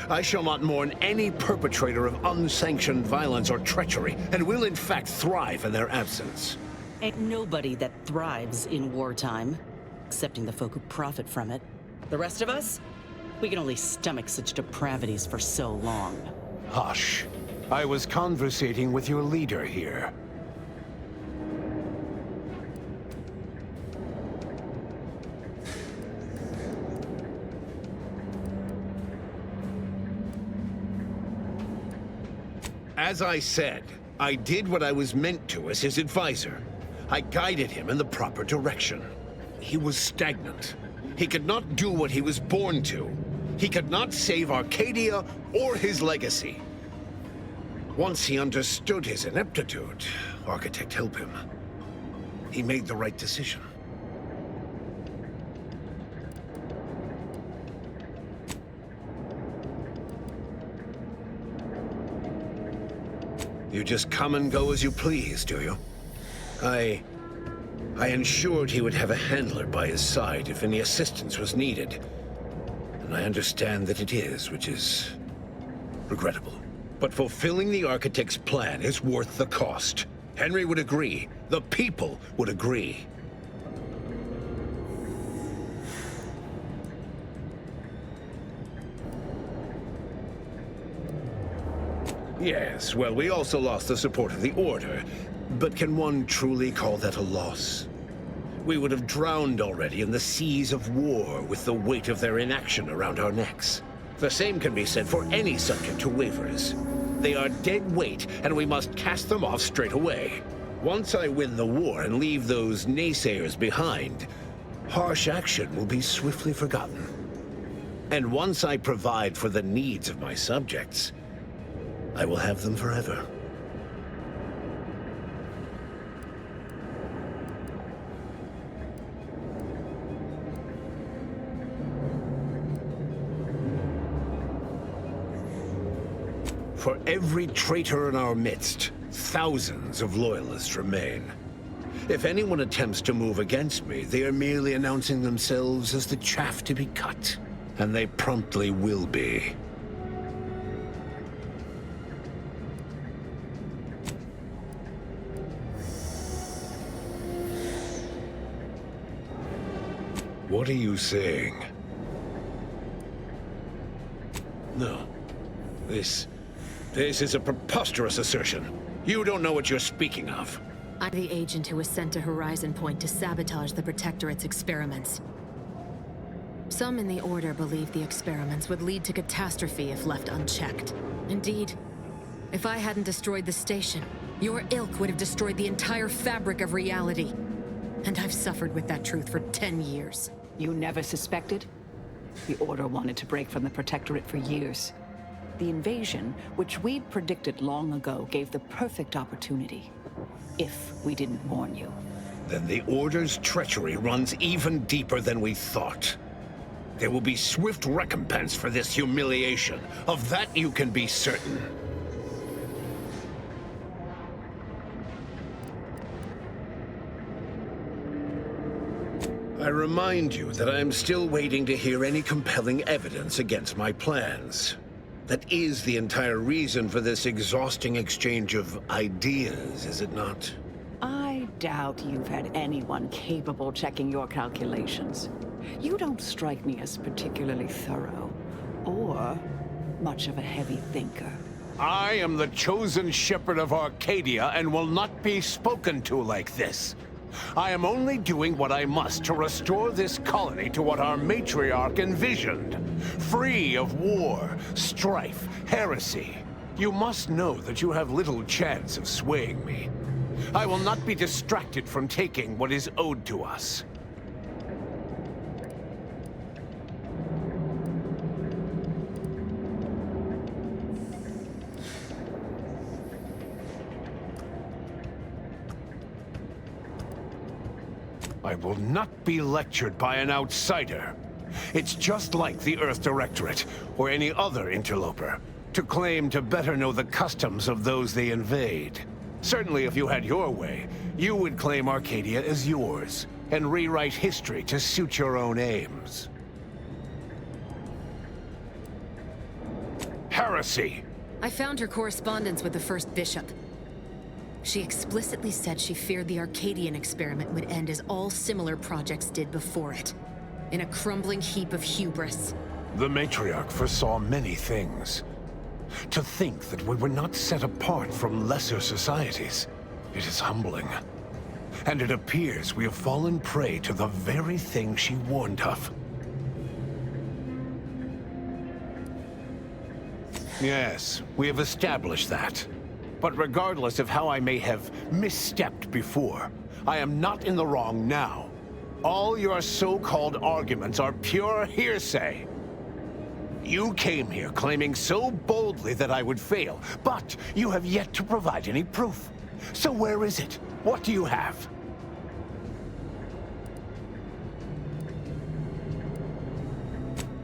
I shall not mourn any perpetrator of unsanctioned violence or treachery, and will in fact thrive in their absence. Ain't nobody that thrives in wartime, excepting the folk who profit from it. The rest of us? We can only stomach such depravities for so long. Hush. I was conversating with your leader here. As I said, I did what I was meant to as his advisor. I guided him in the proper direction. He was stagnant. He could not do what he was born to. He could not save Arcadia or his legacy. Once he understood his ineptitude, Architect help him. He made the right decision. You just come and go as you please, do you? I ensured he would have a handler by his side if any assistance was needed. And I understand that it is, which is regrettable. But fulfilling the Architect's plan is worth the cost. Henry would agree. The people would agree. Yes, well, we also lost the support of the Order. But can one truly call that a loss? We would have drowned already in the seas of war with the weight of their inaction around our necks. The same can be said for any subject who wavers. They are dead weight, and we must cast them off straight away. Once I win the war and leave those naysayers behind, harsh action will be swiftly forgotten. And once I provide for the needs of my subjects, I will have them forever. For every traitor in our midst, thousands of loyalists remain. If anyone attempts to move against me, they are merely announcing themselves as the chaff to be cut. And they promptly will be. What are you saying? No. This is a preposterous assertion. You don't know what you're speaking of. I'm the agent who was sent to Horizon Point to sabotage the Protectorate's experiments. Some in the Order believe the experiments would lead to catastrophe if left unchecked. Indeed, if I hadn't destroyed the station, your ilk would have destroyed the entire fabric of reality. And I've suffered with that truth for 10 years. You never suspected? The Order wanted to break from the Protectorate for years. The invasion, which we'd predicted long ago, gave the perfect opportunity. If we didn't warn you. Then the Order's treachery runs even deeper than we thought. There will be swift recompense for this humiliation. Of that you can be certain. I remind you that I am still waiting to hear any compelling evidence against my plans. That is the entire reason for this exhausting exchange of ideas, is it not? I doubt you've had anyone capable checking your calculations. You don't strike me as particularly thorough, or much of a heavy thinker. I am the chosen shepherd of Arcadia and will not be spoken to like this. I am only doing what I must to restore this colony to what our matriarch envisioned. Free of war, strife, heresy. You must know that you have little chance of swaying me. I will not be distracted from taking what is owed to us. I will not be lectured by an outsider. It's just like the Earth Directorate, or any other interloper, to claim to better know the customs of those they invade. Certainly if you had your way, you would claim Arcadia as yours, and rewrite history to suit your own aims. Heresy! I found her correspondence with the First Bishop. She explicitly said she feared the Arcadian experiment would end as all similar projects did before it, in a crumbling heap of hubris. The matriarch foresaw many things. To think that we were not set apart from lesser societies, it is humbling. And it appears we have fallen prey to the very thing she warned of. Yes, we have established that. But regardless of how I may have misstepped before, I am not in the wrong now. All your so-called arguments are pure hearsay. You came here claiming so boldly that I would fail, but you have yet to provide any proof. So where is it? What do you have?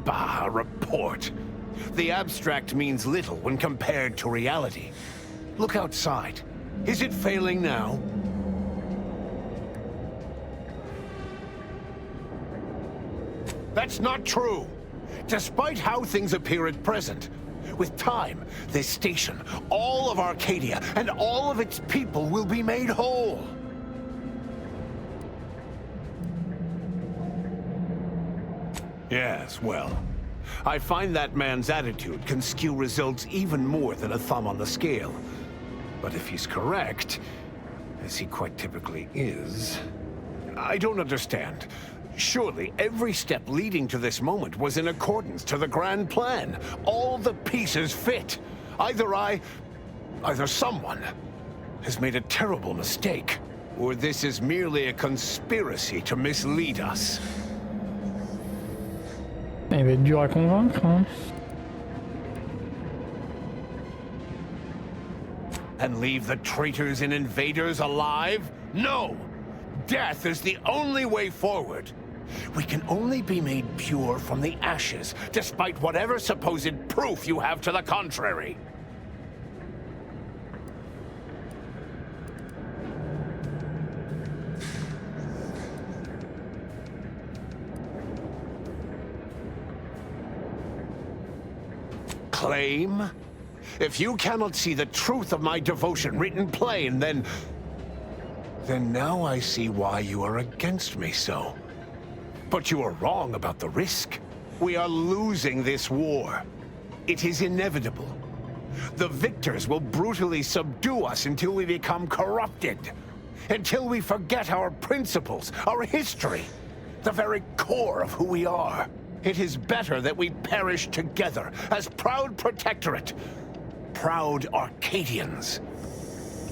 Bah, a report. The abstract means little when compared to reality. Look outside. Is it failing now? That's not true. Despite how things appear at present, with time, this station, all of Arcadia, and all of its people will be made whole. Yes, well, I find that man's attitude can skew results even more than a thumb on the scale. But if he's correct, as he quite typically is, I don't understand. Surely every step leading to this moment was in accordance to the grand plan. All the pieces fit. Either someone has made a terrible mistake, or this is merely a conspiracy to mislead us. Il va être dur à convaincre, hein. And leave the traitors and invaders alive? No! Death is the only way forward. We can only be made pure from the ashes, despite whatever supposed proof you have to the contrary. Claim? If you cannot see the truth of my devotion written plain, then now I see why you are against me so. But you are wrong about the risk. We are losing this war. It is inevitable. The victors will brutally subdue us until we become corrupted. Until we forget our principles, our history, the very core of who we are. It is better that we perish together as proud protectorate, proud Arcadians.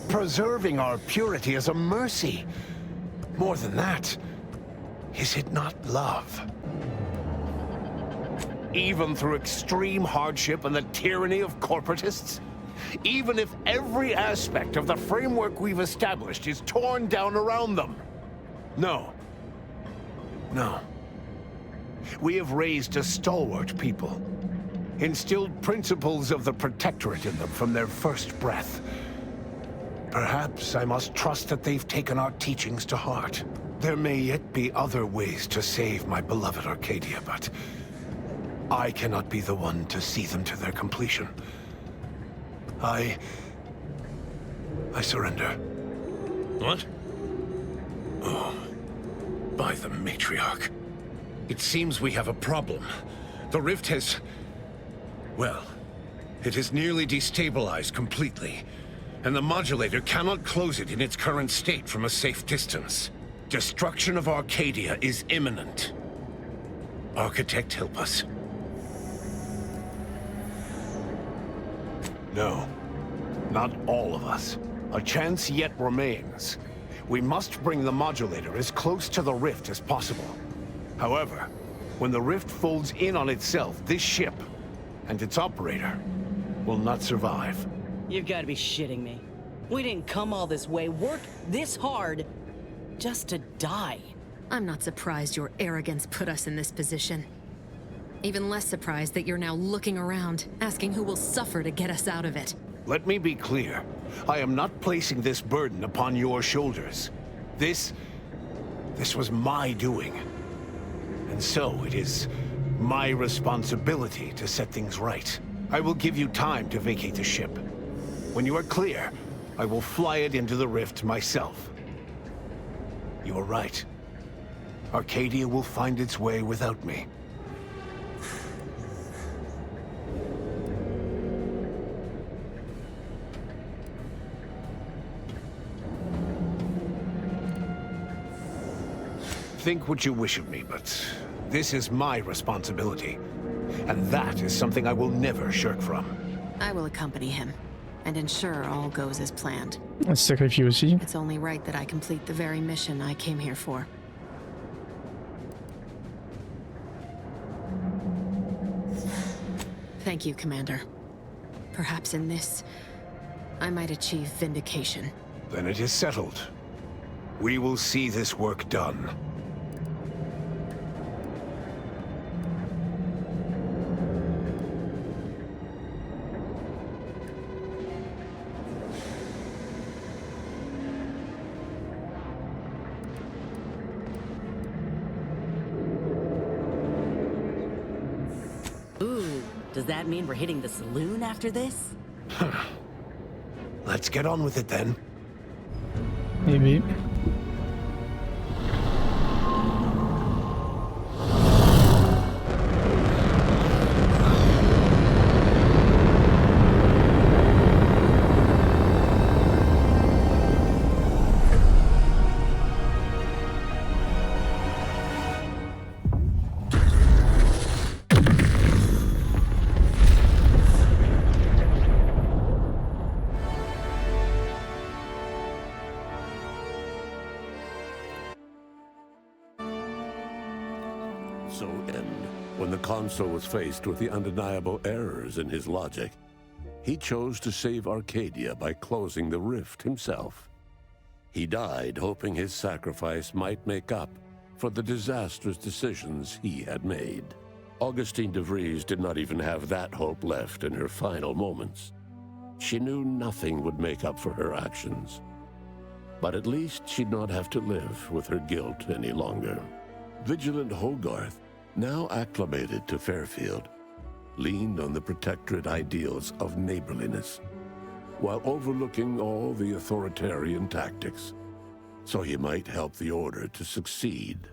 Preserving our purity is a mercy. More than that, is it not love? Even through extreme hardship and the tyranny of corporatists? Even if every aspect of the framework we've established is torn down around them? No. No. We have raised a stalwart people, instilled principles of the Protectorate in them from their first breath. Perhaps I must trust that they've taken our teachings to heart. There may yet be other ways to save my beloved Arcadia, but I cannot be the one to see them to their completion. I surrender. What? Oh, by the matriarch. It seems we have a problem. The rift has... well, it has nearly destabilized completely, and the modulator cannot close it in its current state from a safe distance. Destruction of Arcadia is imminent. Architect, help us. No, not all of us. A chance yet remains. We must bring the modulator as close to the rift as possible. However, when the rift folds in on itself, this ship and its operator will not survive. You've got to be shitting me. We didn't come all this way, work this hard, just to die. I'm not surprised your arrogance put us in this position. Even less surprised that you're now looking around, asking who will suffer to get us out of it. Let me be clear. I am not placing this burden upon your shoulders. This was my doing. And so it is my responsibility to set things right. I will give you time to vacate the ship. When you are clear, I will fly it into the rift myself. You are right. Arcadia will find its way without me. Think what you wish of me, but this is my responsibility. And that is something I will never shirk from. I will accompany him and ensure all goes as planned. Sacrifier aussi. It's only right that I complete the very mission I came here for. Thank you, Commander. Perhaps in this, I might achieve vindication. Then it is settled. We will see this work done. Does that mean we're hitting the saloon after this? Let's get on with it then. Maybe. So then, when the consul was faced with the undeniable errors in his logic, he chose to save Arcadia by closing the rift himself. He died hoping his sacrifice might make up for the disastrous decisions he had made. Augustine de Vries did not even have that hope left in her final moments. She knew nothing would make up for her actions. But at least she'd not have to live with her guilt any longer. Vigilant Hogarth, now acclimated to Fairfield, leaned on the Protectorate ideals of neighborliness, while overlooking all the authoritarian tactics, so he might help the Order to succeed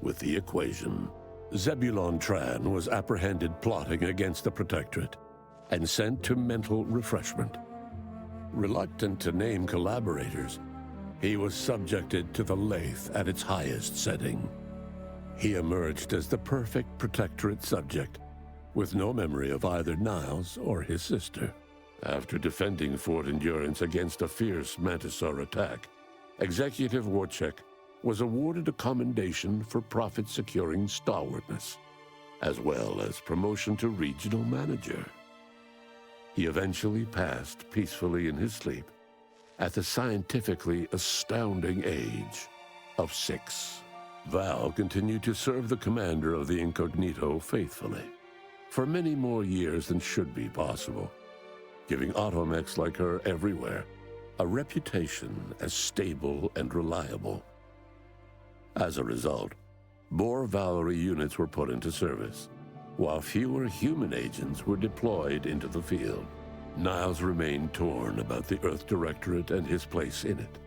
with the equation. Zebulon Tran was apprehended plotting against the Protectorate and sent to mental refreshment. Reluctant to name collaborators, he was subjected to the lathe at its highest setting. He emerged as the perfect Protectorate subject, with no memory of either Niles or his sister. After defending Fort Endurance against a fierce Mantisaur attack, Executive Warchek was awarded a commendation for profit-securing stalwartness, as well as promotion to regional manager. He eventually passed peacefully in his sleep at the scientifically astounding age of 6. Val continued to serve the commander of the Incognito faithfully for many more years than should be possible, giving automechs like her everywhere a reputation as stable and reliable. As a result, more Valerie units were put into service, while fewer human agents were deployed into the field. Niles remained torn about the Earth Directorate and his place in it.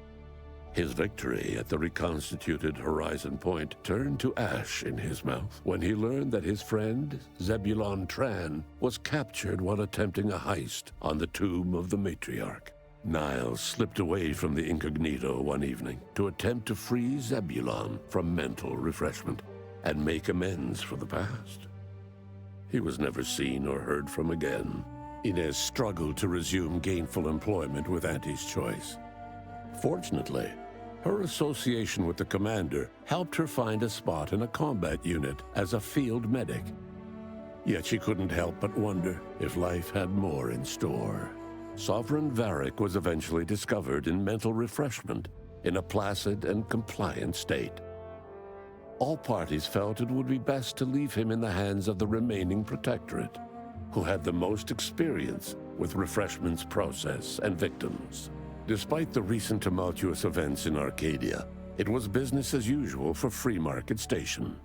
His victory at the reconstituted Horizon Point turned to ash in his mouth when he learned that his friend, Zebulon Tran, was captured while attempting a heist on the tomb of the matriarch. Niles slipped away from the Incognito one evening to attempt to free Zebulon from mental refreshment and make amends for the past. He was never seen or heard from again. Inez struggled to resume gainful employment with Auntie's Choice. Fortunately, her association with the commander helped her find a spot in a combat unit as a field medic. Yet she couldn't help but wonder if life had more in store. Sovereign Varric was eventually discovered in mental refreshment in a placid and compliant state. All parties felt it would be best to leave him in the hands of the remaining protectorate, who had the most experience with refreshment's process and victims. Despite the recent tumultuous events in Arcadia, it was business as usual for Free Market Station.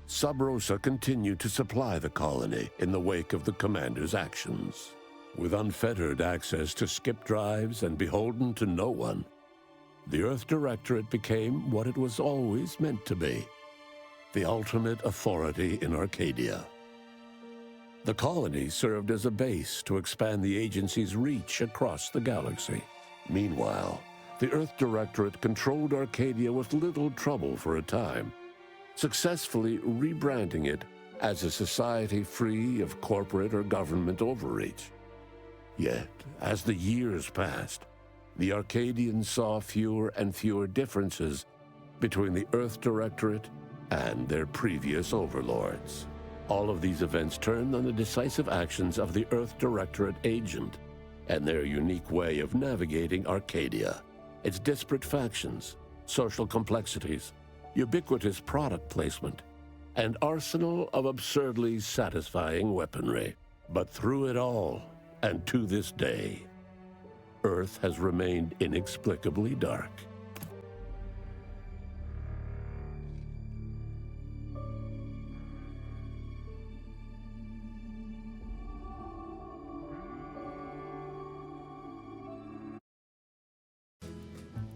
Sub Rosa continued to supply the colony in the wake of the commander's actions. With unfettered access to skip drives and beholden to no one, the Earth Directorate became what it was always meant to be, the ultimate authority in Arcadia. The colony served as a base to expand the agency's reach across the galaxy. Meanwhile, the Earth Directorate controlled Arcadia with little trouble for a time, successfully rebranding it as a society free of corporate or government overreach. Yet, as the years passed, the Arcadians saw fewer and fewer differences between the Earth Directorate and their previous overlords. All of these events turned on the decisive actions of the Earth Directorate agent and their unique way of navigating Arcadia, its disparate factions, social complexities, ubiquitous product placement, and arsenal of absurdly satisfying weaponry. But through it all, and to this day, Earth has remained inexplicably dark.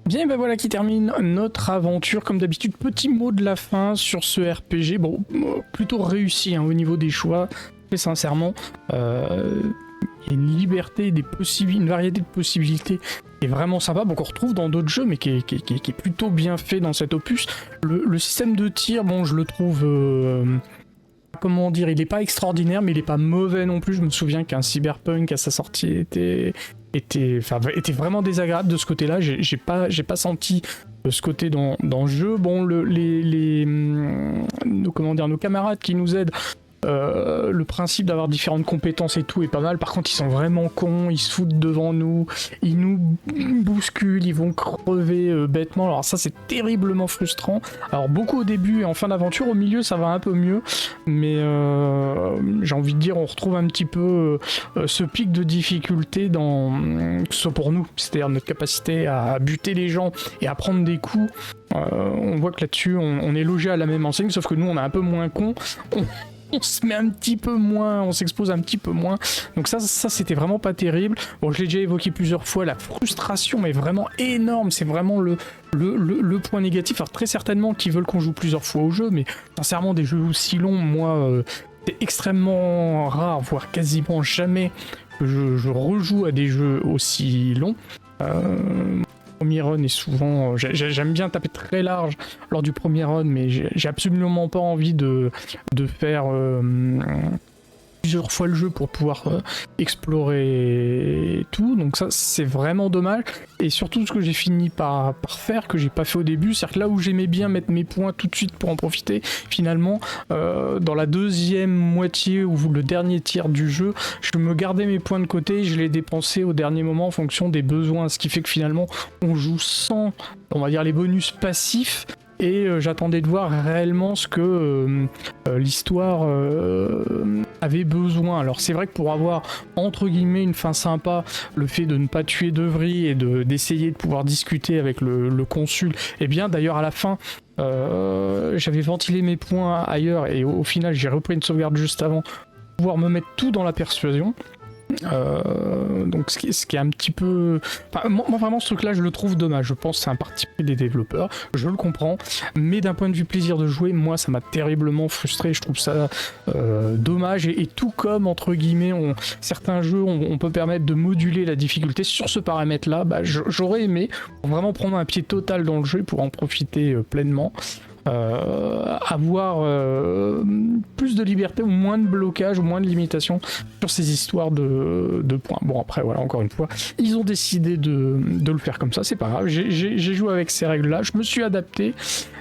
Bien, ben voilà qui termine notre aventure. Comme d'habitude, petit mot de la fin sur ce RPG. Bon, plutôt réussi hein, au niveau des choix, très sincèrement. Il y a une liberté, une variété de possibilités qui est vraiment sympa, bon, qu'on retrouve dans d'autres jeux, mais qui est plutôt bien fait dans cet opus. Le système de tir, bon, je le trouve... comment dire, il est pas extraordinaire, mais il est pas mauvais non plus. Je me souviens qu'un Cyberpunk à sa sortie était vraiment désagréable de ce côté-là. J'ai pas senti ce côté dans le jeu. Bon, nos camarades qui nous aident, le principe d'avoir différentes compétences et tout est pas mal. Par contre, ils sont vraiment cons, ils se foutent devant nous, ils nous bousculent, ils vont crever bêtement. Alors ça, c'est terriblement frustrant. Alors beaucoup au début et en fin d'aventure, au milieu, ça va un peu mieux, mais j'ai envie de dire, on retrouve un petit peu ce pic de difficulté que ce soit pour nous, c'est-à-dire notre capacité à buter les gens et à prendre des coups. On voit que là-dessus, on est logé à la même enseigne, sauf que nous, on est un peu moins cons. On se met un petit peu moins, on s'expose un petit peu moins. Donc ça c'était vraiment pas terrible. Bon, je l'ai déjà évoqué plusieurs fois, la frustration est vraiment énorme. C'est vraiment le point négatif. Alors très certainement qu'ils veulent qu'on joue plusieurs fois au jeu, mais sincèrement des jeux aussi longs, moi, c'est extrêmement rare, voire quasiment jamais que je rejoue à des jeux aussi longs. Premier run est souvent... J'aime bien taper très large lors du premier run, mais j'ai absolument pas envie de faire plusieurs fois le jeu pour pouvoir explorer tout, donc ça c'est vraiment dommage. Et surtout ce que j'ai fini par faire, que j'ai pas fait au début, c'est que là où j'aimais bien mettre mes points tout de suite pour en profiter, finalement dans la deuxième moitié ou le dernier tiers du jeu, je me gardais mes points de côté, je les dépensais au dernier moment en fonction des besoins, ce qui fait que finalement on joue sans, on va dire, les bonus passifs. Et j'attendais de voir réellement ce que l'histoire avait besoin. Alors c'est vrai que pour avoir entre guillemets une fin sympa, le fait de ne pas tuer de Vries et d'essayer de pouvoir discuter avec le consul, et bien d'ailleurs à la fin j'avais ventilé mes points ailleurs et au final j'ai repris une sauvegarde juste avant pour pouvoir me mettre tout dans la persuasion. Donc ce qui est un petit peu... Enfin, moi vraiment ce truc là je le trouve dommage, je pense que c'est un parti pris des développeurs, je le comprends, mais d'un point de vue plaisir de jouer, moi ça m'a terriblement frustré, je trouve ça dommage, et tout comme entre guillemets certains jeux on peut permettre de moduler la difficulté sur ce paramètre là, bah, j'aurais aimé vraiment prendre un pied total dans le jeu pour en profiter pleinement. Avoir plus de liberté ou moins de blocage ou moins de limitation sur ces histoires de points. Bon après voilà, encore une fois ils ont décidé de le faire comme ça, c'est pas grave, j'ai joué avec ces règles là, je me suis adapté,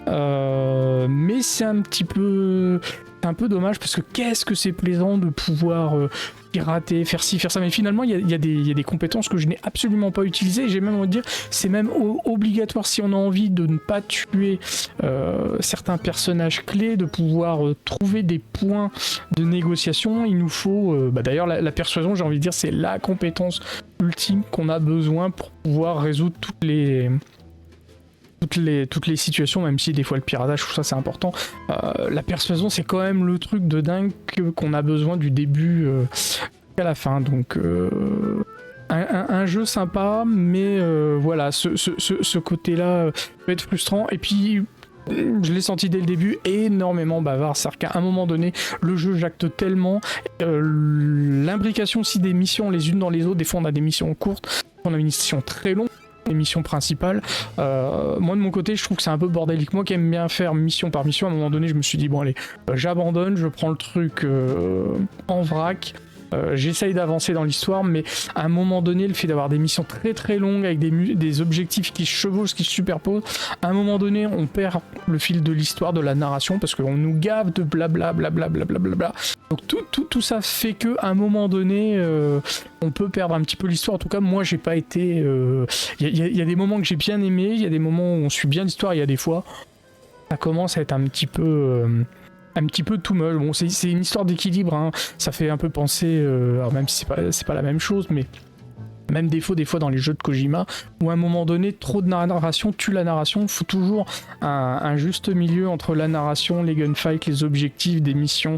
mais c'est un peu dommage parce que qu'est-ce que c'est plaisant de pouvoir pirater, faire ci, faire ça, mais finalement il y a des compétences que je n'ai absolument pas utilisées, j'ai même envie de dire c'est même obligatoire si on a envie de ne pas tuer certains personnages clés, de pouvoir trouver des points de négociation. Il nous faut d'ailleurs la persuasion, j'ai envie de dire c'est la compétence ultime qu'on a besoin pour pouvoir résoudre toutes les situations, même si des fois le piratage, tout ça c'est important. La persuasion c'est quand même le truc de dingue qu'on a besoin du début à la fin, donc un jeu sympa, mais voilà, ce côté là peut être frustrant, et puis je l'ai senti dès le début, énormément bavard, c'est-à-dire qu'à un moment donné le jeu jacte tellement, l'imbrication aussi des missions les unes dans les autres, des fois on a des missions courtes, on a une mission très longue, les missions principales. Moi de mon côté je trouve que c'est un peu bordélique, moi qui aime bien faire mission par mission, à un moment donné je me suis dit bon allez, j'abandonne, je prends le truc en vrac, j'essaye d'avancer dans l'histoire, mais à un moment donné le fait d'avoir des missions très très longues avec des objectifs qui se chevauchent, qui se superposent, à un moment donné on perd le fil de l'histoire, de la narration, parce qu'on nous gave de blabla blabla blabla blabla. Donc tout ça fait que à un moment donné on peut perdre un petit peu l'histoire. En tout cas moi j'ai pas été... Il y a des moments que j'ai bien aimé, il y a des moments où on suit bien l'histoire, il y a des fois ça commence à être un petit peu too much. Bon c'est une histoire d'équilibre, hein. Ça fait un peu penser, alors même si c'est pas la même chose, mais même défaut des fois dans les jeux de Kojima, où à un moment donné trop de narration tue la narration. Il faut toujours un juste milieu entre la narration, les gunfights, les objectifs des missions,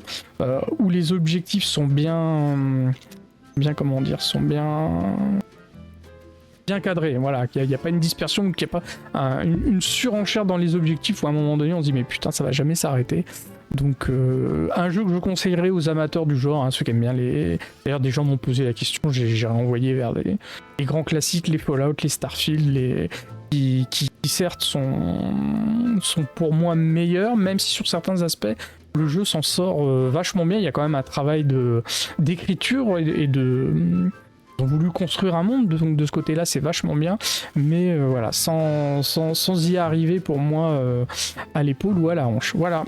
où les objectifs sont bien comment dire, sont bien cadré, voilà, qu'il n'y a pas une dispersion, qu'il n'y a pas une surenchère dans les objectifs où à un moment donné on se dit mais putain ça va jamais s'arrêter. Donc un jeu que je conseillerais aux amateurs du genre, hein, ceux qui aiment bien les... D'ailleurs des gens m'ont posé la question, j'ai renvoyé vers les grands classiques, les Fallout, les Starfield, qui certes sont pour moi meilleurs, même si sur certains aspects le jeu s'en sort vachement bien. Il y a quand même un travail d'écriture et de... Ils ont voulu construire un monde, donc de ce côté-là c'est vachement bien, mais voilà, sans y arriver pour moi à l'épaule ou à la hanche. Voilà.